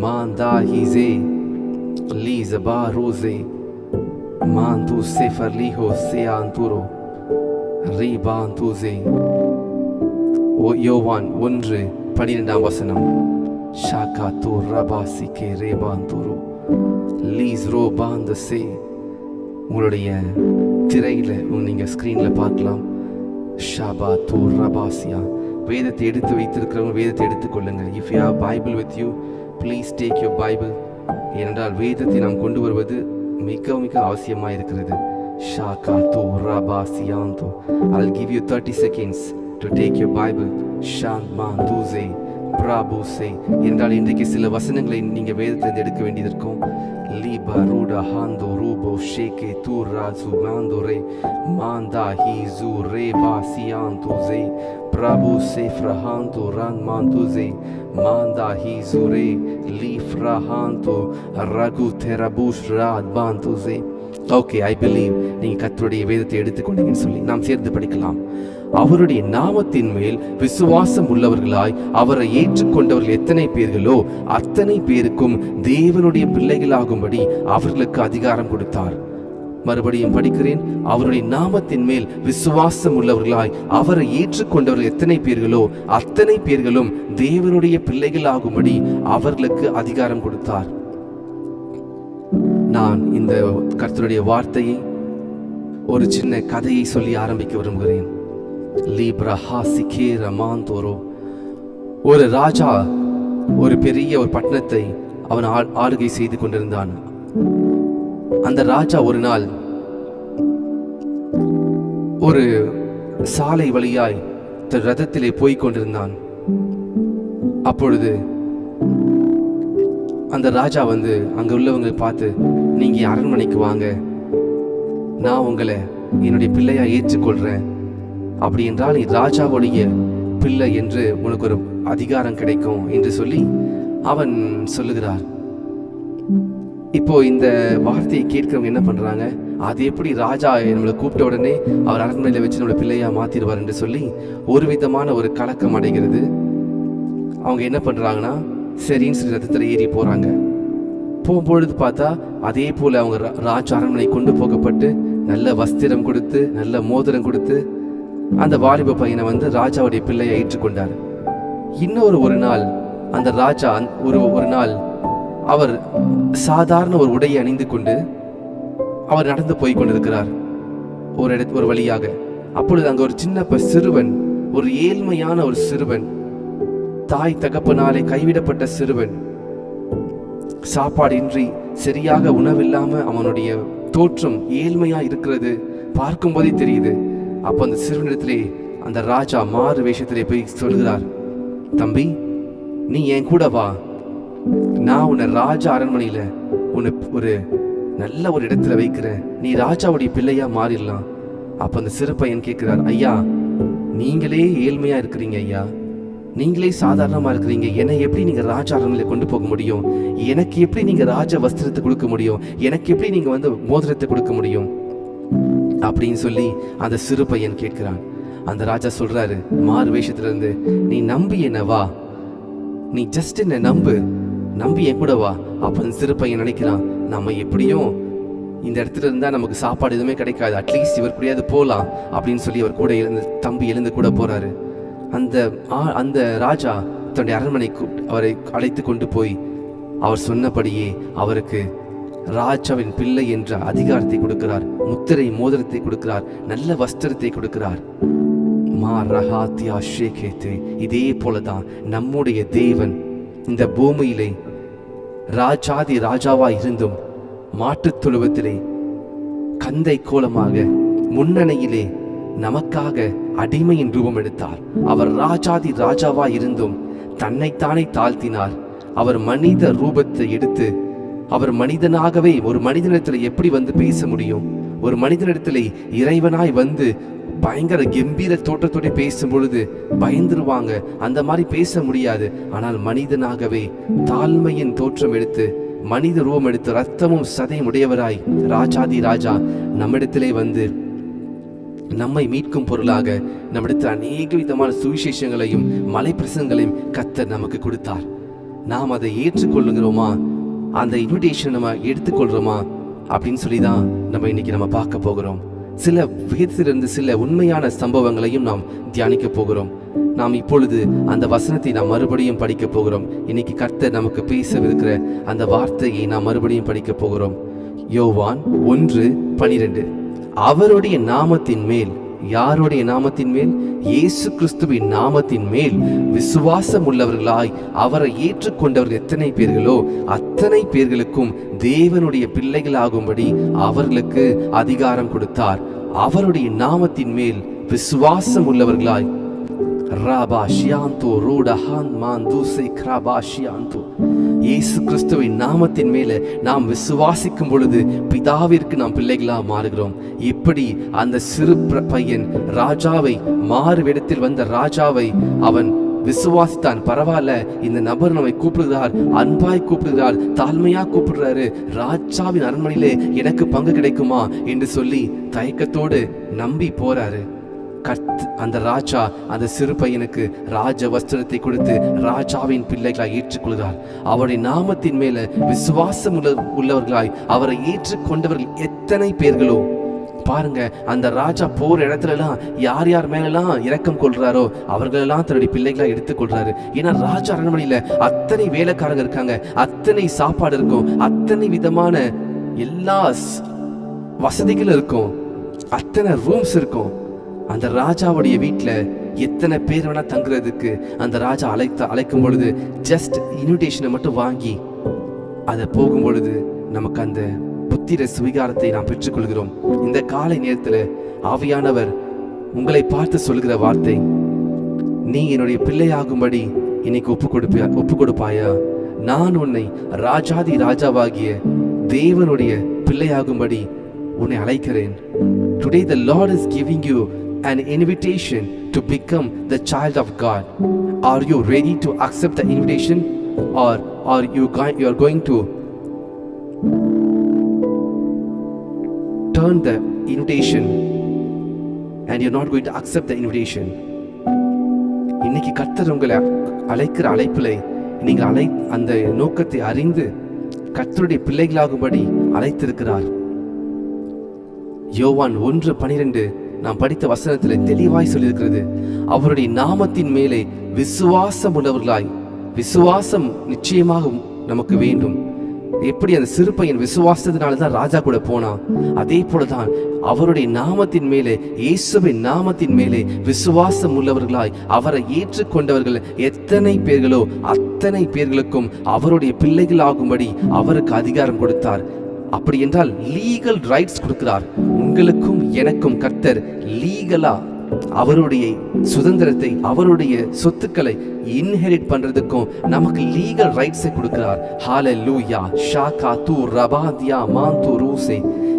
Manda hize liza baruze mantu sefer liho se anturo ribantuze. யோவான் 1:12 ஷாகாத்து ரபாசிகே ரேபாந்துரு lease ரோபாந்தசே. உங்களுடைய திரையில நீங்க ஸ்கிரீன்ல பார்க்கலாம். ஷாபாத்து ரபாசியா. வேதத்தை எடுத்து வைத்திருக்கிறவங்க வேதத்தை எடுத்துக்கொள்ளுங்க. If you have Bible with you please take your Bible. ஏனென்றால் வேதத்தை நாம் கொண்டு வருவது மிக மிக அவசியமாக இருக்கிறது. ஷாகாத்து ரபாசியாந்தோ. I'll give you 30 seconds to take your Bible. ஷாந்த்மாந்துசே பிரபுசே. என்றால் இன்றைக்கு சில வசனங்களை நீங்க வேதத்திலிருந்து எடுக்க வேண்டியிருக்கும். லீபா ரூடா ஹாந்தோ ரூபோ ஷேகே தூராசு மாந்தோரே மாந்தா ஹீசு ரேபா சியாந்துசே பிரபுசே ஃப்ரஹாந்தோ ரான் மாந்துசே மாந்தா ஹீசு ரே லீஃப்ரஹாந்தோ ரகு தெரபுஷ் ராத் பாந்துசே. ஓகே, ஐ பிலீவ் நீங்க கர்த்தருடைய வேதத்தை எடுத்துக்கொண்டீங்கன்னு சொல்லி நாம் சேர்ந்து படிக்கலாம். அவருடைய நாமத்தின் மேல் விசுவாசம் உள்ளவர்களாய் அவரை ஏற்றுக்கொண்டவர்கள் எத்தனை பேர்களோ அத்தனை பேருக்கும் தேவனுடைய பிள்ளைகளாகும்படி அவர்களுக்கு அதிகாரம் கொடுத்தார். மறுபடியும் படிக்கிறேன். அவருடைய நாமத்தின் மேல் விசுவாசம் உள்ளவர்களாய் அவரை ஏற்றுக்கொண்டவர்கள் எத்தனை பேர்களோ அத்தனை பேர்களும் தேவனுடைய பிள்ளைகளாகும்படி அவர்களுக்கு அதிகாரம் கொடுத்தார். நான் இந்த கர்த்தருடைய வார்த்தையை ஒரு சின்ன கதையை சொல்லி ஆரம்பிக்க விரும்புகிறேன். ஒரு ராஜா ஒரு பெரிய ஒரு பட்டணத்தை அவன் ஆளுகை செய்து கொண்டிருந்தான். அந்த ராஜா ஒரு நாள் ஒரு சாலை வழியாய் தன் ரதத்திலே போய்க் கொண்டிருந்தான். அப்பொழுது அந்த ராஜா வந்து அங்க உள்ளவங்க பார்த்து, நீங்க அரண்மனைக்கு வாங்க, நான் உங்களை என்னுடைய பிள்ளையா ஏற்றுக்கொள்றேன். அப்படி என்றால் நீ ராஜாவுடைய பிள்ளை என்று உனக்கு ஒரு அதிகாரம் கிடைக்கும் என்று சொல்லி அவன் சொல்லுகிறார். இப்போ இந்த வார்த்தையை கேட்கிறவங்க என்ன பண்றாங்க, அது எப்படி ராஜா நம்மளை கூப்பிட்ட உடனே அவர் அரண்மனையில வச்சு நம்மளை பிள்ளையா மாத்திடுவார் என்று சொல்லி ஒரு விதமான ஒரு கலக்கம் அடைகிறது. அவங்க என்ன பண்றாங்கன்னா, சரின்னு சொல்லி ரதத்துல ஏறி போறாங்க. போகும்பொழுது பார்த்தா அதே போல அவங்க ராஜா அரண்மனை கொண்டு போகப்பட்டு நல்ல வஸ்திரம் கொடுத்து நல்ல மோதிரம் கொடுத்து அந்த வாலிப பையனை வந்து ராஜாவுடைய பிள்ளையை ஏற்றுக்கொண்டார். ஒரு நாள் அந்த ராஜா ஒரு நாள் அவர் சாதாரண ஒரு உடையை அணிந்து கொண்டு அவர் நடந்து போய் கொண்டிருக்கிறார் ஒரு வழியாக. அப்பொழுது அங்க ஒரு சின்ன சிறுவன், ஒரு ஏழ்மையான ஒரு சிறுவன், தாய் தகப்பனாலே கைவிடப்பட்ட சிறுவன், சாப்பாடு இன்றி சரியாக உணவில்லாம அவனுடைய தோற்றம் ஏழ்மையா இருக்கிறது பார்க்கும் போதே தெரியுது. அப்ப அந்த சிறுவனிடத்திலே அந்த ராஜா மாறு வேஷத்திலே போய் சொல்கிறார், தம்பி நீ என் கூட வா, நான் உன்னை ராஜா அரண்மனையில உன்னை ஒரு நல்ல ஒரு இடத்துல வைக்கிறேன், நீ ராஜாவுடைய பிள்ளையா மாறிடலாம். அப்ப அந்த சிறு பையன் கேட்கிறார், ஐயா நீங்களே ஏழ்மையா இருக்கிறீங்க, ஐயா நீங்களே சாதாரணமா இருக்கிறீங்க, என்னை எப்படி நீங்க ராஜா அரண்மனையில கொண்டு போக முடியும்? எனக்கு எப்படி நீங்க ராஜ வஸ்திரத்தை கொடுக்க முடியும்? எனக்கு எப்படி நீங்க வந்து மோதிரத்தை கொடுக்க முடியும் அப்படின்னு சொல்லி அந்த சிறு பையன் கேட்கிறான். அந்த ராஜா சொல்றாரு மாறு வேஷத்துல இருந்து, நீ நம்பி என்ன வா, நீ ஜஸ்ட் என்ன நம்பி என் கூட வா. அப்ப அந்த சிறு பையன் நினைக்கிறான், நம்ம எப்படியும் இந்த இடத்துல இருந்தா நமக்கு சாப்பாடு எதுவுமே கிடைக்காது, அட்லீஸ்ட் இவர் கூடயாவது போலாம் அப்படின்னு சொல்லி அவர் கூட தம்பி எழுந்து கூட போறாரு. அந்த ராஜா தன்னுடைய அரண்மனைக்கு அவரை அழைத்து கொண்டு போய் அவர் சொன்னபடியே அவருக்கு ராஜாவின் பிள்ளை என்ற அதிகாரத்தை கொடுக்கிறார், முத்திரை மோதிரத்தை கொடுக்கிறார், நல்ல வஸ்திரத்தை கொடுக்கிறார். இதே போலதான் நம்முடைய தேவன் இந்த பூமியிலே ராஜாதி ராஜாவா இருந்தும் மாட்டுத் தொழுவத்திலே கந்தை கோலமாக முன்னணியிலே நமக்காக அடிமையின் ரூபம் எடுத்தார். அவர் ராஜாதி ராஜாவா இருந்தும் தன்னைத்தானே தாழ்த்தினார். அவர் மனித ரூபத்தை எடுத்து அவர் மனிதனாகவே ஒரு மனிதனிடத்துல எப்படி வந்து பேச முடியும்? ஒரு மனிதனிடத்துல இறைவனாய் வந்து பயங்கர கம்பீர தோற்றத்தோட பேசும் பொழுது பயந்துருவாங்க, அந்த மாதிரி பேச முடியாது. ஆனால் மனிதனாகவே தாழ்மையின் தோற்றம் எடுத்து மனித ரூபம் எடுத்து ரத்தமும் சதையும் உடையவராய் ராஜாதி ராஜா நம்மிடத்திலே வந்து நம்மை மீட்கும் பொருளாக நம்மிடத்தில் அநேக விதமான சுவிசேஷங்களையும் மலை பிரசங்களையும் கர்த்தர் நமக்கு கொடுத்தார். நாம் அதை ஏற்றுக்கொள்ளுகிறோமா, அந்த இன்விடேஷன் நம்ம எடுத்துக்கொள்றோமா அப்படின்னு சொல்லி தான் நம்ம இன்னைக்கு நம்ம பார்க்க போகிறோம். சில வேதத்திலிருந்து சில உண்மையான சம்பவங்களையும் நாம் தியானிக்க போகிறோம். நாம் இப்பொழுது அந்த வசனத்தை நாம் மறுபடியும் படிக்க போகிறோம். இன்னைக்கு கர்த்தர் நமக்கு பேசவிருக்கிற அந்த வார்த்தையை நாம் மறுபடியும் படிக்க போகிறோம். யோவான் 1:12. அவருடைய நாமத்தின் மேல், யாருடைய நாமத்தின் மேல்? இயேசு கிறிஸ்துவின் நாமத்தின் மேல் விசுவாசம் உள்ளவர்களாய் அவரை ஏற்றுக்கொண்டவர்கள் எத்தனை பேர்களோ அத்தனை பேர்களுக்கும் தேவனுடைய பிள்ளைகளாகும்படி அவர்களுக்கு அதிகாரம் கொடுத்தார். அவருடைய நாமத்தின் மேல் விசுவாசம் உள்ளவர்களாய் இயேசு கிறிஸ்துவின் நாமத்தின் மேல நாம் விசுவாசிக்கும் பொழுது பிதாவிற்கு நாம் பிள்ளைகளா மாறுகிறோம். எப்படி அந்த சிறு பையன் ராஜாவை, மாறு வேடத்தில் வந்த ராஜாவை அவன் விசுவாசித்தான். பரவாயில்ல, இந்த நபர் நம்மை கூப்பிடுகிறார், அன்பாய் கூப்பிடுகிறார், தாழ்மையா கூப்பிடுறாரு, ராஜாவின் அரண்மனையிலே எனக்கு பங்கு கிடைக்குமா என்று சொல்லி தயக்கத்தோடு நம்பி போறாரு. அந்த ராஜா அந்த சிறு பையனுக்கு ராஜ வஸ்திரத்தை கொடுத்து ராஜாவின் பிள்ளைகளாய் ஏற்றுக்கொள்கிறார். அவருடைய நாமத்தின் மேல விசுவாசம் உள்ளவர்களாய் அவரை ஏற்றுக்கொண்டவர்கள் எத்தனை பேர்களோ பாருங்க. அந்த ராஜா போற இடத்துல எல்லாம் யார் யார் மேலாம் இரக்கம் கொள்றாரோ அவர்களெல்லாம் தன்னுடைய பிள்ளைகளா எடுத்துக்கொள்றாரு. ஏன்னா ராஜா அரண்மனையில அத்தனை வேலைக்காரங்க இருக்காங்க, அத்தனை சாப்பாடு இருக்கும், அத்தனை விதமான எல்லா வசதிகளும் இருக்கும், அத்தனை ரூம்ஸ் இருக்கும். அந்த ராஜாவுடைய வீட்டுல எத்தனை பேர் வேணா தங்குறதுக்கு அந்த ராஜா அழைக்கும் பொழுது ஜஸ்ட் இன்விடேஷனை மட்டும் வாங்கி அதை போகும் பொழுது நமக்கு அந்த புத்திர சுவிகாரத்தை நாம் பெற்றுக்கொள்கிறோம். இந்த காலை நேரத்துல ஆவியானவர் உங்களை பார்த்து சொல்கிற வார்த்தை, நீ என்னுடைய பிள்ளையாகும்படி இன்னைக்கு ஒப்பு கொடுப்பாயா? நான் உன்னை ராஜாதி ராஜாவாகிய தேவனுடைய பிள்ளையாகும்படி உன்னை அழைக்கிறேன். Today the Lord is giving you an invitation to become the child of God. Are you ready to accept the invitation, or are you are going to turn the invitation and you're not going to accept the invitation? இன்னைக்கு கர்த்தர் உங்களை அழைக்கிற அழைப்பிலே நீங்கள் அந்த நோக்கத்தை அறிந்து கர்த்தருடைய பிள்ளைகளாகும்படி அழைத்திருக்கிறார். யோவான் 1:12 நாம் படித்த வசனத்தில் தெளிவாய் சொல்லியிருக்கிறது, அவருடைய நாமத்தின் மேலே விசுவாசம் உள்ளவர்களாய். விசுவாசம் நிச்சயமாக நமக்கு வேண்டும். எப்படி அந்த சிறு பையன் விசுவாசத்தினால்தான் ராஜா கூட போனான், அதே போலதான் அவருடைய நாமத்தின் மேலே, இயேசுவின் நாமத்தின் மேலே விசுவாசம் உள்ளவர்களாய் அவரை ஏற்றுக்கொண்டவர்கள் எத்தனை பேர்களோ அத்தனை பேர்களுக்கும் அவருடைய பிள்ளைகளாகும்படி அவருக்கு அதிகாரம் கொடுத்தார். அப்படி என்றால் லீகல் ரைட்ஸ் கொடுக்கிறார். உங்களுக்கும் எனக்கும் கர்த்தர் லீகலா அவருடைய சுதந்திரத்தை, அவருடைய சொத்துக்களை இன்ஹெரிட் பண்றதுக்கும் நமக்கு லீகல் ரைட்ஸை கொடுக்கிறார். ஹalleluya ஷாகா து ரபாதியா மாந்து ரூசே.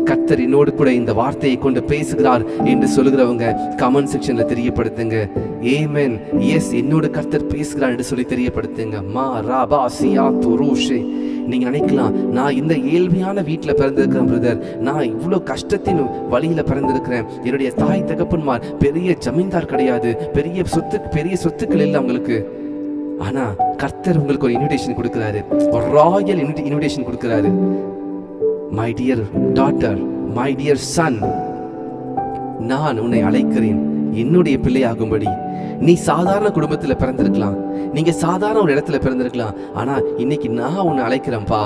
கர்த்தர் என்னோடு கூட இந்த வார்த்தையை கொண்டு பேசுகிறார் என்று சொல்லுகிறவங்க கமெண்ட் செக்ஷன்ல தெரியப்படுத்துங்க. ஆமென், எஸ், என்னோடு கர்த்தர் பேசுகிறார் என்று சொல்லி தெரியப்படுத்துங்க. மா ரபா சியா து ரூஷே. நீங்க நினைக்கலாம், நான் இந்த ஏழ்மையான வீட்டுல பிறந்திருக்கிறேன் பிரதர், நான் இவ்வளவு கஷ்டத்தின் வழியில பிறந்திருக்கிறேன், என்னுடைய தாய் தகப்பன்மார் பெரிய ஜமீன்தார் கிடையாது, பெரிய சொத்துக்கள் இல்லை அவங்களுக்கு. ஆனா கர்த்தர் உங்களுக்கு ஒரு இன்விடேஷன் கொடுக்கிறாரு, ஒரு ராயல் இன்விடேஷன் கொடுக்கிறாரு. My dear daughter, my dear son, நான் உன்னை அழைக்கிறேன் என்னுடைய பிள்ளையாகும்படி. நீ சாதாரண குடும்பத்துல பிறந்திருக்கலாம், நீங்க சாதாரண ஒரு இடத்துல பிறந்திருக்கலாம், ஆனா இன்னைக்கு நான் உன்னை அழைக்கிறேன்ப்பா.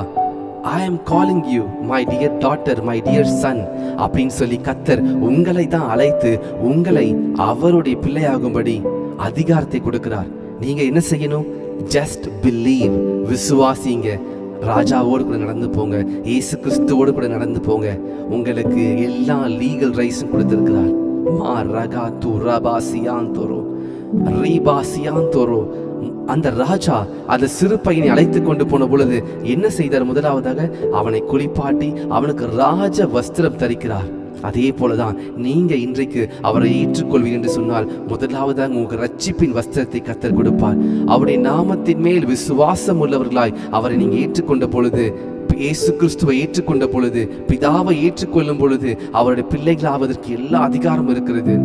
I am calling you my dear daughter, my dear son அப்படின்னு சொல்லி கர்த்தர் உங்களை தான் அழைத்து உங்களை அவருடைய பிள்ளையாகும்படி அதிகாரத்தை கொடுக்கிறார். நீங்க என்ன செய்யணும்? ஜஸ்ட் பிலீவ், விசுவாசிங்க. ராஜாவோடு கூட நடந்து போங்க, இயேசு கிறிஸ்துவோடு கூட நடந்து போங்க. உங்களுக்கு எல்லா லீகல் ரைட்ஸும் கொடுத்திருக்கிறார். மா ரகா து ரபாசியாந்தோரோ ரீபாசியாந்தோரோ. அந்த ராஜா அந்த சிறு பையனை அழைத்து கொண்டு போன பொழுது என்ன செய்தார்? முதலாவதாக அவனை குளிப்பாட்டி அவனுக்கு ராஜ வஸ்திரம் தரிக்கிறார். அதே போலதான் நீங்க இன்றைக்கு அவரை ஏற்றுக்கொள்வீர்கள் என்று சொன்னால் முதலாவதாக உங்களுக்கு ரட்சிப்பின் வஸ்திரத்தை கர்த்தர் கொடுப்பார். அவருடைய நாமத்தின் மேல் விசுவாசம் உள்ளவர்களாய் அவரை நீங்க ஏற்றுக்கொண்ட பொழுது, இயேசு கிறிஸ்துவை ஏற்றுக்கொண்ட பொழுது, பிதாவை ஏற்றுக்கொள்ளும் பொழுது அவருடைய பிள்ளைகள் ஆவதற்கு எல்லா அதிகாரமும் இருக்கிறது,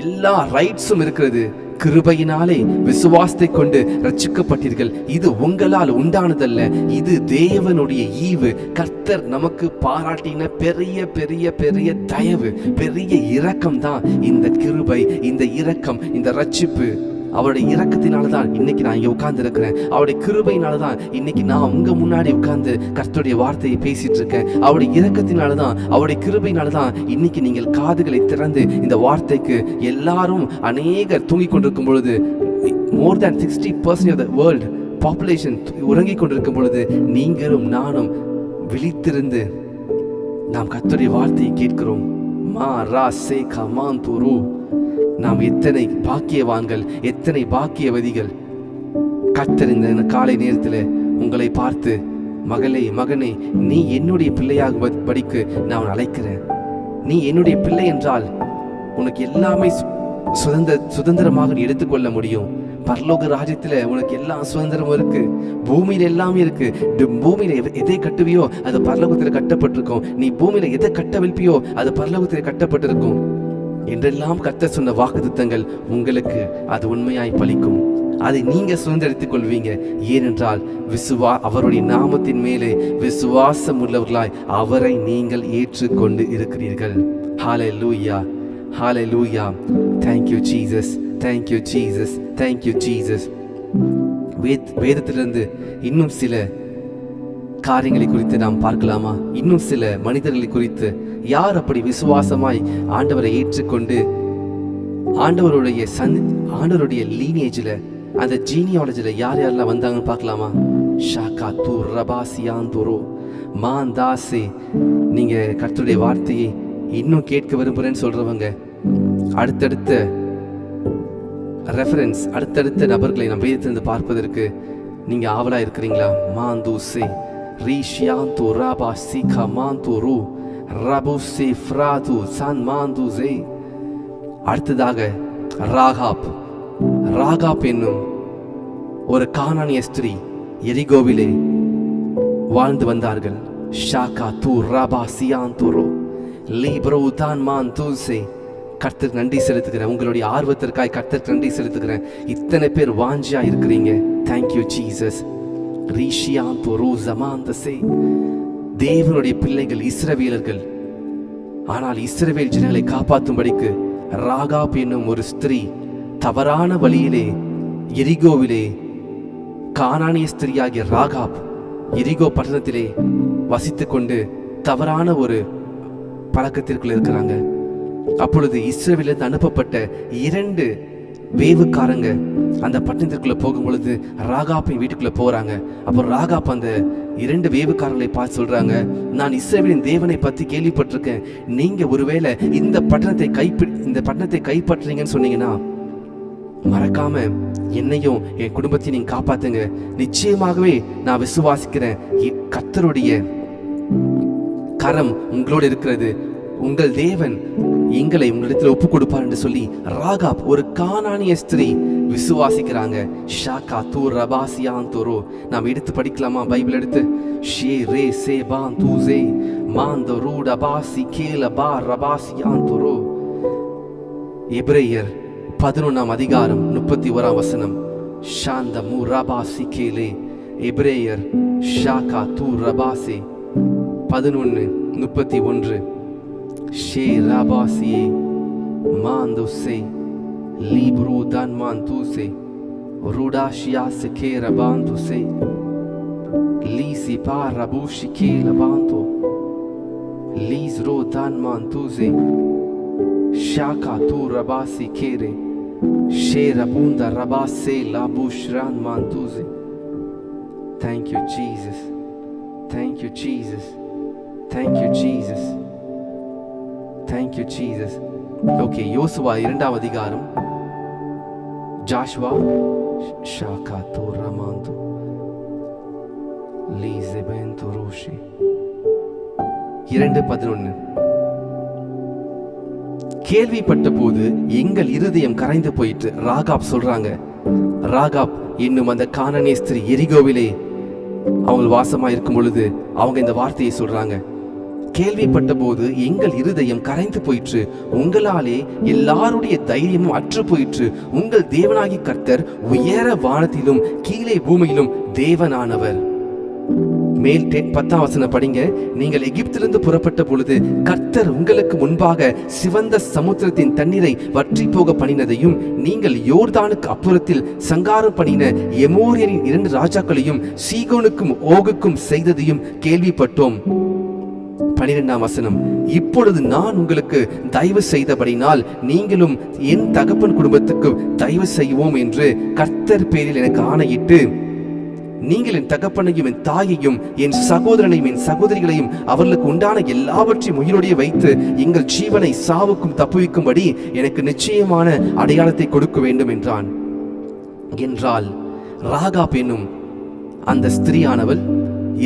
எல்லா ரைட்ஸும் இருக்கிறது. கிருபையினாலே விசுவாசத்தை கொண்டு ரட்சிக்கப்பட்டீர்கள். இது உங்களால் உண்டானதல்ல, இது தேவனுடைய ஈவு. கர்த்தர் நமக்கு பாராட்டின பெரிய பெரிய பெரிய தயவு, பெரிய இரக்கம் தான் இந்த கிருபை, இந்த இரக்கம், இந்த ரட்சிப்பு. அவருடைய இரக்கத்தினாலதான் இன்னைக்கு நான் இங்க உட்கார்ந்து இருக்கிறேன். அவருடைய கிருபையினாலதான் இன்னைக்கு நான் உங்க முன்னாடி உட்கார்ந்து கர்த்தருடைய வார்த்தையை பேசிட்டு இருக்கேன். அவருடைய இரக்கத்தினாலதான், அவருடைய கிருபையினாலதான் இன்னைக்கு நீங்கள் காதுகளை திறந்து இந்த வார்த்தைக்கு எல்லாரும் அநேகர் தூங்கிக் கொண்டிருக்கும் பொழுது, more than 60% of the world population உறங்கிக் கொண்டிருக்கும் பொழுது, நீங்களும் நானும் விழித்திருந்து நாம் கர்த்தருடைய வார்த்தையை கேட்கிறோம். மா ரா சே கமான் துரு. நாம் எத்தனை பாக்கியவான்கள், எத்தனை பாக்கியவதிகள். கர்த்தர் இந்த காலை நேரத்தில் உங்களை பார்த்து, மகளே மகனே, நீ என்னுடைய பிள்ளையாக படிக்கு நான் அழைக்கிறேன். நீ என்னுடைய பிள்ளை என்றால் உனக்கு எல்லாமே சுதந்திரமாக நீ எடுத்துக்கொள்ள முடியும். பரலோக ராஜ்யத்துல உனக்கு எல்லா சுதந்திரமும் இருக்கு. பூமியில எல்லாமே இருக்கு. பூமியில எதை கட்டுவியோ அது பரலோகத்துல கட்டப்பட்டிருக்கும். நீ பூமியில எதை கட்டவிழ்ப்பியோ அது பரலோகத்துல கட்டப்பட்டிருக்கும் என்றெல்லாம் கர்த்தர் சொன்ன வாக்குத்தத்தங்கள் உங்களுக்கு அது உண்மையாய் பலிக்கும். அதை நீங்க சுதந்திரித்துக் கொள்வீங்க. ஏனென்றால் அவருடைய நாமத்தின் மேலே விசுவாசம் உள்ளவர்களாய் அவரை நீங்கள் ஏற்றுக்கொண்டு இருக்கிறீர்கள். ஹல்லேலூயா, ஹல்லேலூயா. Thank you Jesus, thank you Jesus, thank you Jesus. வேதத்திலிருந்து இன்னும் சில காரியங்களை குறித்து நாம் பார்க்கலாமா? இன்னும் சில மனிதர்களை குறித்து, யார் அப்படி விசுவாசமாய் ஆண்டவரை ஏற்றுக்கொண்டு ஆண்டவருடைய லீனேஜ்ல, அந்த ஜீனியாலஜில யார் யாரெல்லாம் வந்தாங்கன்னு பார்க்கலாமா? ஷாகா தூ ரபாசியாந்துரோ மாந்தாசே. நீங்க கர்த்தருடைய வார்த்தையை இன்னும் கேட்க விரும்புறேன்னு சொல்றவங்க, அடுத்தடுத்த ரெஃபரன்ஸ், அடுத்தடுத்த நபர்களை நம்ம வேதத்திலிருந்து பார்ப்பதற்கு நீங்க ஆவலா இருக்கிறீங்களா? மாந்தூசே ரீஷியாந்து ராபா சிகா மாந்துரு ரபுசி ஃப்ராது சான் மாந்துசே. அடுத்ததாக ராகாப் என்னும் ஒரு கானானிய ஸ்திரீ எரிகோவிலே வாழ்ந்து வந்தார்கள். ஷாகா தூ ராபா சியாந்துரு லீப்ரோ தான் மாந்துசே. கர்த்தர் நன்றி செலுத்துகிறேன். உங்களுடைய ஆர்வத்திற்காய் கர்த்தர் நன்றி செலுத்துகிறேன். இத்தனை பேர் வாஞ்சியா இருக்கிறீங்க. Thank you Jesus. தேவனுடைய பிள்ளைகள் இஸ்ரவேலர்கள். ஆனால் இஸ்ரவேல் ஜனங்களை காப்பாற்றும்படிக்கு ராகாப் என்னும் ஒரு ஸ்திரீ தவறான வழியிலே எரிகோவிலே, கானானிய ஸ்திரீயாகிய ராகாப் எரிகோ பட்டணத்திலே வசித்துக் கொண்டு தவறான ஒரு பழக்கத்திற்குள் இருக்கிறாங்க. அப்பொழுது இஸ்ரவேலிலிருந்து அனுப்பப்பட்ட 2 வேவுக்காரங்க அந்த பட்டணத்திற்குள்ள போகும் பொழுது ராகாப்பின் வீட்டுக்குள்ள போறாங்க. அப்போ ராகாப் அந்த 2 வேவுக்காரர்களை பார்த்து சொல்றாங்க, நான் இஸ்ரவேலின் தேவனை பத்தி கேள்விப்பட்டிருக்கேன். நீங்க ஒருவேளை இந்த பட்டணத்தை கைப்பற்றீங்கன்னு சொன்னீங்கன்னா மறக்காம என்னையும் என் குடும்பத்தையும் நீங்க காப்பாத்துங்க. நிச்சயமாகவே நான் விசுவாசிக்கிறேன், கர்த்தருடைய கரம் உங்களோடு இருக்கிறது. உங்கள் தேவன் எங்களை உங்களிடத்தில் ஒப்பு கொடுப்பார் என்று சொல்லி ராகாப், ஒரு கானானிய ஸ்திரீ, விசுவாசிக்கிறாங்க. ஷாகா தூ ரபாசியாந்துரோ. நாம் எடுத்து படிக்கலாமா? பைபிள் எடுத்து ஷே ரே சே பான் தூசே மாந்தரு ரபாசி கேல பா ரபாசியாந்துரோ. எபிரேயர் 11ஆம் அதிகாரம் 31ஆம் வசனம். ஷாந்த மு ரபாசி கேலே. எபிரேயர் ஷாகா தூ ரபாசி 11:31. ஷே ரபாசியே மாந்துசே libru dan mantuse rudashia seke rabantuse lisi parabushi ke labanto lisro dan mantuse shaka tu rabasi kere sherabunda rabase labushran mantuse. Thank you Jesus, thank you Jesus, thank you Jesus, thank you Jesus. Okay, யோசுவா 2ஆம் அதிகாரம். Joshua Xhaka தூ ரமாந்து லீஸெபென்து ரோஷி 2:11. கேள்விப்பட்ட போது எங்கள் இருதயம் கரைந்து போயிட்டு. ராகாப் சொல்றாங்க, ராகாப் இன்னும் அந்த கானானிய ஸ்திரீ எரிகோவிலே அவங்க வாசமா இருக்கும் பொழுது அவங்க இந்த வார்த்தையை சொல்றாங்க. கேள்விப்பட்ட போது எங்கள் இருதயம் கரைந்து போயிற்று, உங்களாலே எல்லாருடைய தைரியமும் அற்று போயிற்று. உங்கள் தேவனாகி கர்த்தர் உயர வானத்திலும் கீழே பூமியிலும் தேவனானவர். மேல் 10ஆம் வசனம் படிங்க. நீங்கள் எகிப்திலிருந்து புறப்பட்ட பொழுது கர்த்தர் உங்களுக்கு முன்பாக சிவந்த சமுத்திரத்தின் தண்ணீரை வற்றி போக பண்ணினதையும், நீங்கள் யோர்தானுக்கு அப்புறத்தில் சங்காரம் பண்ணின எமோரியரின் 2 ராஜாக்களையும் சீகோனுக்கும் ஓகுக்கும் செய்ததையும் கேள்விப்பட்டோம். 12ஆம் வசனம். இப்பொழுது நான் உங்களுக்கு தயவு செய்தபடினால் நீங்களும் என் தகப்பன் குடும்பத்துக்கு தயவு செய்வோம் என்று கர்த்தர் பேரில் எனக்கு ஆணையிட்டு, நீங்கள் என் தகப்பனையும் என் தாயையும் என் சகோதரனையும் என் சகோதரிகளையும் அவர்களுக்கு உண்டான எல்லாவற்றையும் உயிரோடைய வைத்து எங்கள் ஜீவனை சாவுக்கும் தப்புவிக்கும்படி எனக்கு நிச்சயமான அடையாளத்தை கொடுக்க வேண்டும் என்றான். என்றால் ராகாப் என்னும் அந்த ஸ்திரீயானவள்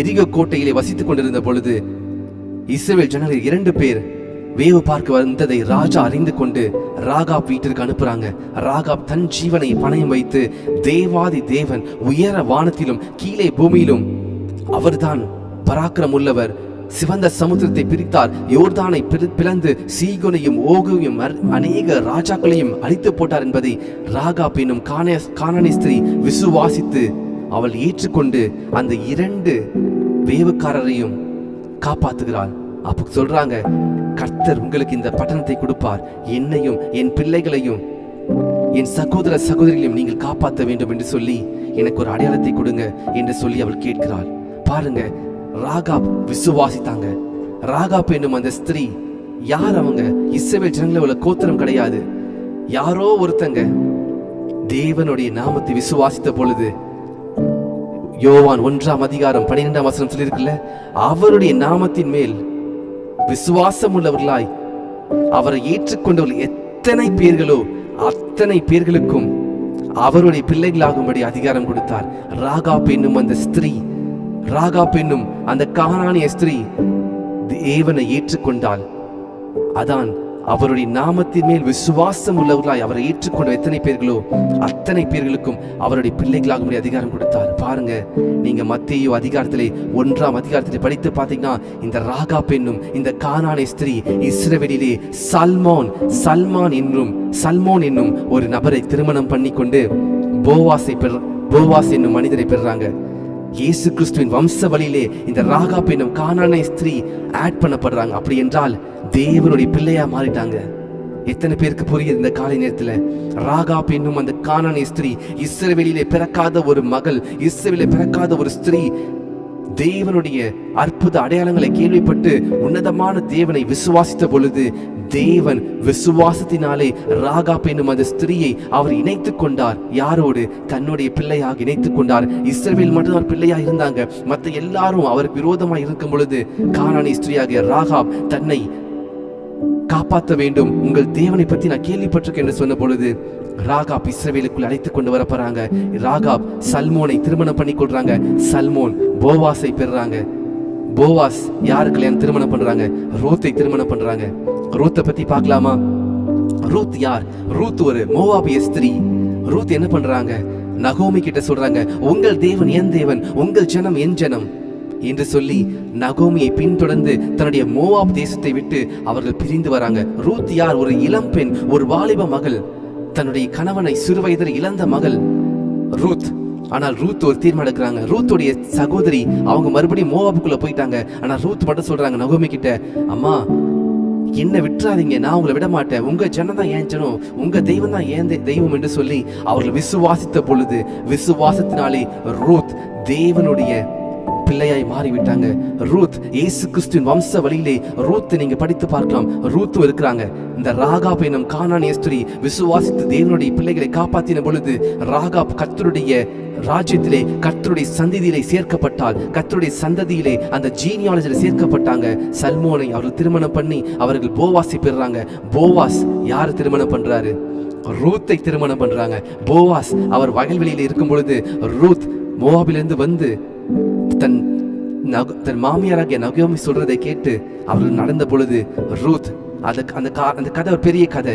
எரிகோ கோட்டையிலே வசித்துக் கொண்டிருந்த பொழுது இஸ்ரவேல் ஜனங்கள் 2 பேர் வேவு பார்க்க வந்ததை ராஜா அறிந்து கொண்டு ராகாப் வீட்டிற்கு அனுப்புறாங்க. ராகாப் தன் ஜீவனை பணயம் வைத்து, தேவாதி தேவன் உயர வானத்திலும் கீழே பூமியிலும் அவர்தான் பராக்கிரம் உள்ளவர், சிவந்த சமுத்திரத்தை பிரித்தார், யோர்தானை பிளந்து சீகோனையும் ஓகையும் அநேக ராஜாக்களையும் அழித்து போட்டார் என்பதை ராகாப் என்னும் கானானி ஸ்திரீ விசுவாசித்து அவள் ஏற்றுக்கொண்டு அந்த 2 வேவுக்காரரையும் காப்பாத்துகிறாள். அப்ப சொல்றாங்க, கர்த்தர் உங்களுக்கு இந்த பட்டணத்தை கொடுப்பார், என்னையும் என் பிள்ளைகளையும் என் சகோதர சகோதரிகளையும் நீங்கள் காப்பாற்ற வேண்டும் என்று சொல்லி எனக்கு ஒரு அடையாளத்தை கொடுங்க என்று சொல்லி அவள் கேட்கிறாள். பாருங்க, ராகாப் விசுவாசித்தாங்க. ராகாப் என்னும் அந்த ஸ்திரீ யார்? அவங்க இஸ்ரவேல் ஜனங்கள உள்ள கோத்திரம் கிடையாது. யாரோ ஒருத்தங்க தேவனுடைய நாமத்தை விசுவாசித்த பொழுது, யோவான் 1ஆம் அதிகாரம் 12ஆம் வசனம் சொல்லியிருக்குல்ல, அவருடைய நாமத்தின் மேல் விசுவாசம் உள்ளவர்களாய் அவரை ஏற்றுக்கொண்டவர்கள் எத்தனை பேர்களோ அத்தனை பேர்களுக்கும் அவருடைய பிள்ளைகளாகும்படி அதிகாரம் கொடுத்தார். ராகாப் என்னும் அந்த ஸ்திரீ, ராகாப் என்னும் அந்த கானானிய ஸ்திரீ தேவனை ஏற்றுக்கொண்டாள். அதான் அவருடைய நாமத்தின் மேல் விசுவாசம் உள்ளவர்களாய் அவரை ஏற்றுக்கொண்ட எத்தனை பேர்களோ அத்தனை பேர்களுக்கும் அவருடைய பிள்ளைகளாகும்படி அதிகாரம் கொடுத்தார். பாருங்க, நீங்க மத்தேயு அதிகாரத்திலே 1ஆம் அதிகாரத்திலே படித்து பார்த்தீங்கன்னா, இந்த ராகாப் என்னும் இந்த கானானிய ஸ்திரீ இஸ்ரவேலிலே சல்மோன் என்னும் ஒரு நபரை திருமணம் பண்ணி கொண்டு போவாஸ் என்னும் மனிதரை பெறாங்க. இயேசு கிறிஸ்துவின் வம்ச வழியிலே இந்த ராகாப் என்னும் கானானிய ஸ்திரீ ஆட் பண்ணப்படுறாங்க. அப்படி என்றால் தேவனுடைய பிள்ளையா மாறிட்டாங்க. எத்தனை பேருக்கு புரியுது இந்த காலை நேரத்துல? ராகாப் என்னும் அந்த கானானிய ஸ்திரீ, இஸ்ரவேலிலே பிறக்காத ஒரு மகள், இஸ்ரவேலிலே பிறக்காத ஒரு ஸ்திரீ, தேவனுடைய அற்புத அடையாளங்களை கேள்விப்பட்டு உன்னதமான தேவனை விசுவாசித்த பொழுது தேவன் விசுவாசத்தினாலே ராகாப் என்னும் அந்த ஸ்திரீயை அவர் இணைத்துக் கொண்டார். யாரோடு? தன்னுடைய பிள்ளையாக இணைத்துக் கொண்டார். இஸ்ரவேல் மட்டும் பிள்ளையா இருந்தாங்க, மற்ற எல்லாரும் அவருக்கு விரோதமாக இருக்கும் பொழுது கானானிய ஸ்திரீயாக ராகாப் தன்னை காப்பாற்ற வேண்டும், உங்கள் தேவனை பற்றி நான் கேள்விப்பட்டிருக்கேன் என்று சொன்ன பொழுது ராகாப் இஸ்ரவேலுக்குள் அழைத்துக் கொண்டு வரப்படுறாங்க. ராகாப் சல்மோனை திருமணம் பண்ணி கொள்றாங்க. சல்மோன் போவாஸை பெறாங்க. போவாஸ் யாரு கல்யாணம் திருமணம் பண்றாங்க? ரூத்தை திருமணம் பண்றாங்க. ரூத்தை பத்தி பார்க்கலாமா? ரூத் யார்? ரூத் ஒரு மோவாபிய ஸ்திரீ. ரூத் என்ன பண்றாங்க? நகோமி கிட்ட சொல்றாங்க, உங்கள் தேவன் என் தேவன், உங்கள் ஜனம் என் ஜனம் என்று சொல்லி நகோமியை பின்தொடர்ந்து தன்னுடைய மோவாப் தேசத்தை விட்டு அவர்கள் பிரிந்து வராங்க. ரூத் யார்? ஒரு இளம் பெண், ஒரு வாலிப மகள், தன்னுடைய கணவனை சிறுவயதில் இழந்த மகள் ரூத். ஆனால் ரூத் ஒரு தீர்மானம் எடுக்கிறாங்க. ரூத்துடைய சகோதரி அவங்க மறுபடியும் மோவாபுக்குள்ள போயிட்டாங்க. ஆனா ரூத் மட்டும் சொல்றாங்க நகோமி கிட்ட, அம்மா என்ன விட்டுறாதீங்க, நான் உங்களை விட மாட்டேன், உங்க ஜனம் தான் ஏன் ஜனம், உங்க தெய்வம் தான் ஏன் தெய்வம் என்று சொல்லி அவர்கள் விசுவாசித்த பொழுது விசுவாசத்தினாலே ரூத் தேவனுடைய பிள்ளையாய் மாறிவிட்டாங்க. ரூத் இயேசு கிறிஸ்துவின் வம்ச வழியிலே ரூத் நீங்க படித்து பார்க்கலாம். ரூத்தும் இருக்கிறாங்க. இந்த ராகாப் என்னும் கானானிய ஸ்திரீ விசுவாசித்து தேவனுடைய பிள்ளைகளை காப்பாற்றின பொழுது ராகாப் கர்த்தருடைய ராஜ்யத்திலே கர்த்தருடைய சந்ததியிலே சேர்க்கப்பட்டால், கர்த்தருடைய சந்ததியிலே அந்த ஜீனியாலஜில சேர்க்கப்பட்டாங்க. சல்மோனை அவர்கள் திருமணம் பண்ணி அவர்கள் போவாஸை பெறாங்க. போவாஸ் யாரு திருமணம் பண்றாரு? ரூத்தை திருமணம் பண்றாங்க. போவாஸ் அவர் வயல்வெளியில இருக்கும் பொழுது ரூத் மோவாபிலிருந்து வந்து தன் மாமியாராகிய நகோமி சொல்றதை கேட்டு அவர்கள் நடந்த பொழுது ரூத் அந்த கதை ஒரு பெரிய கதை,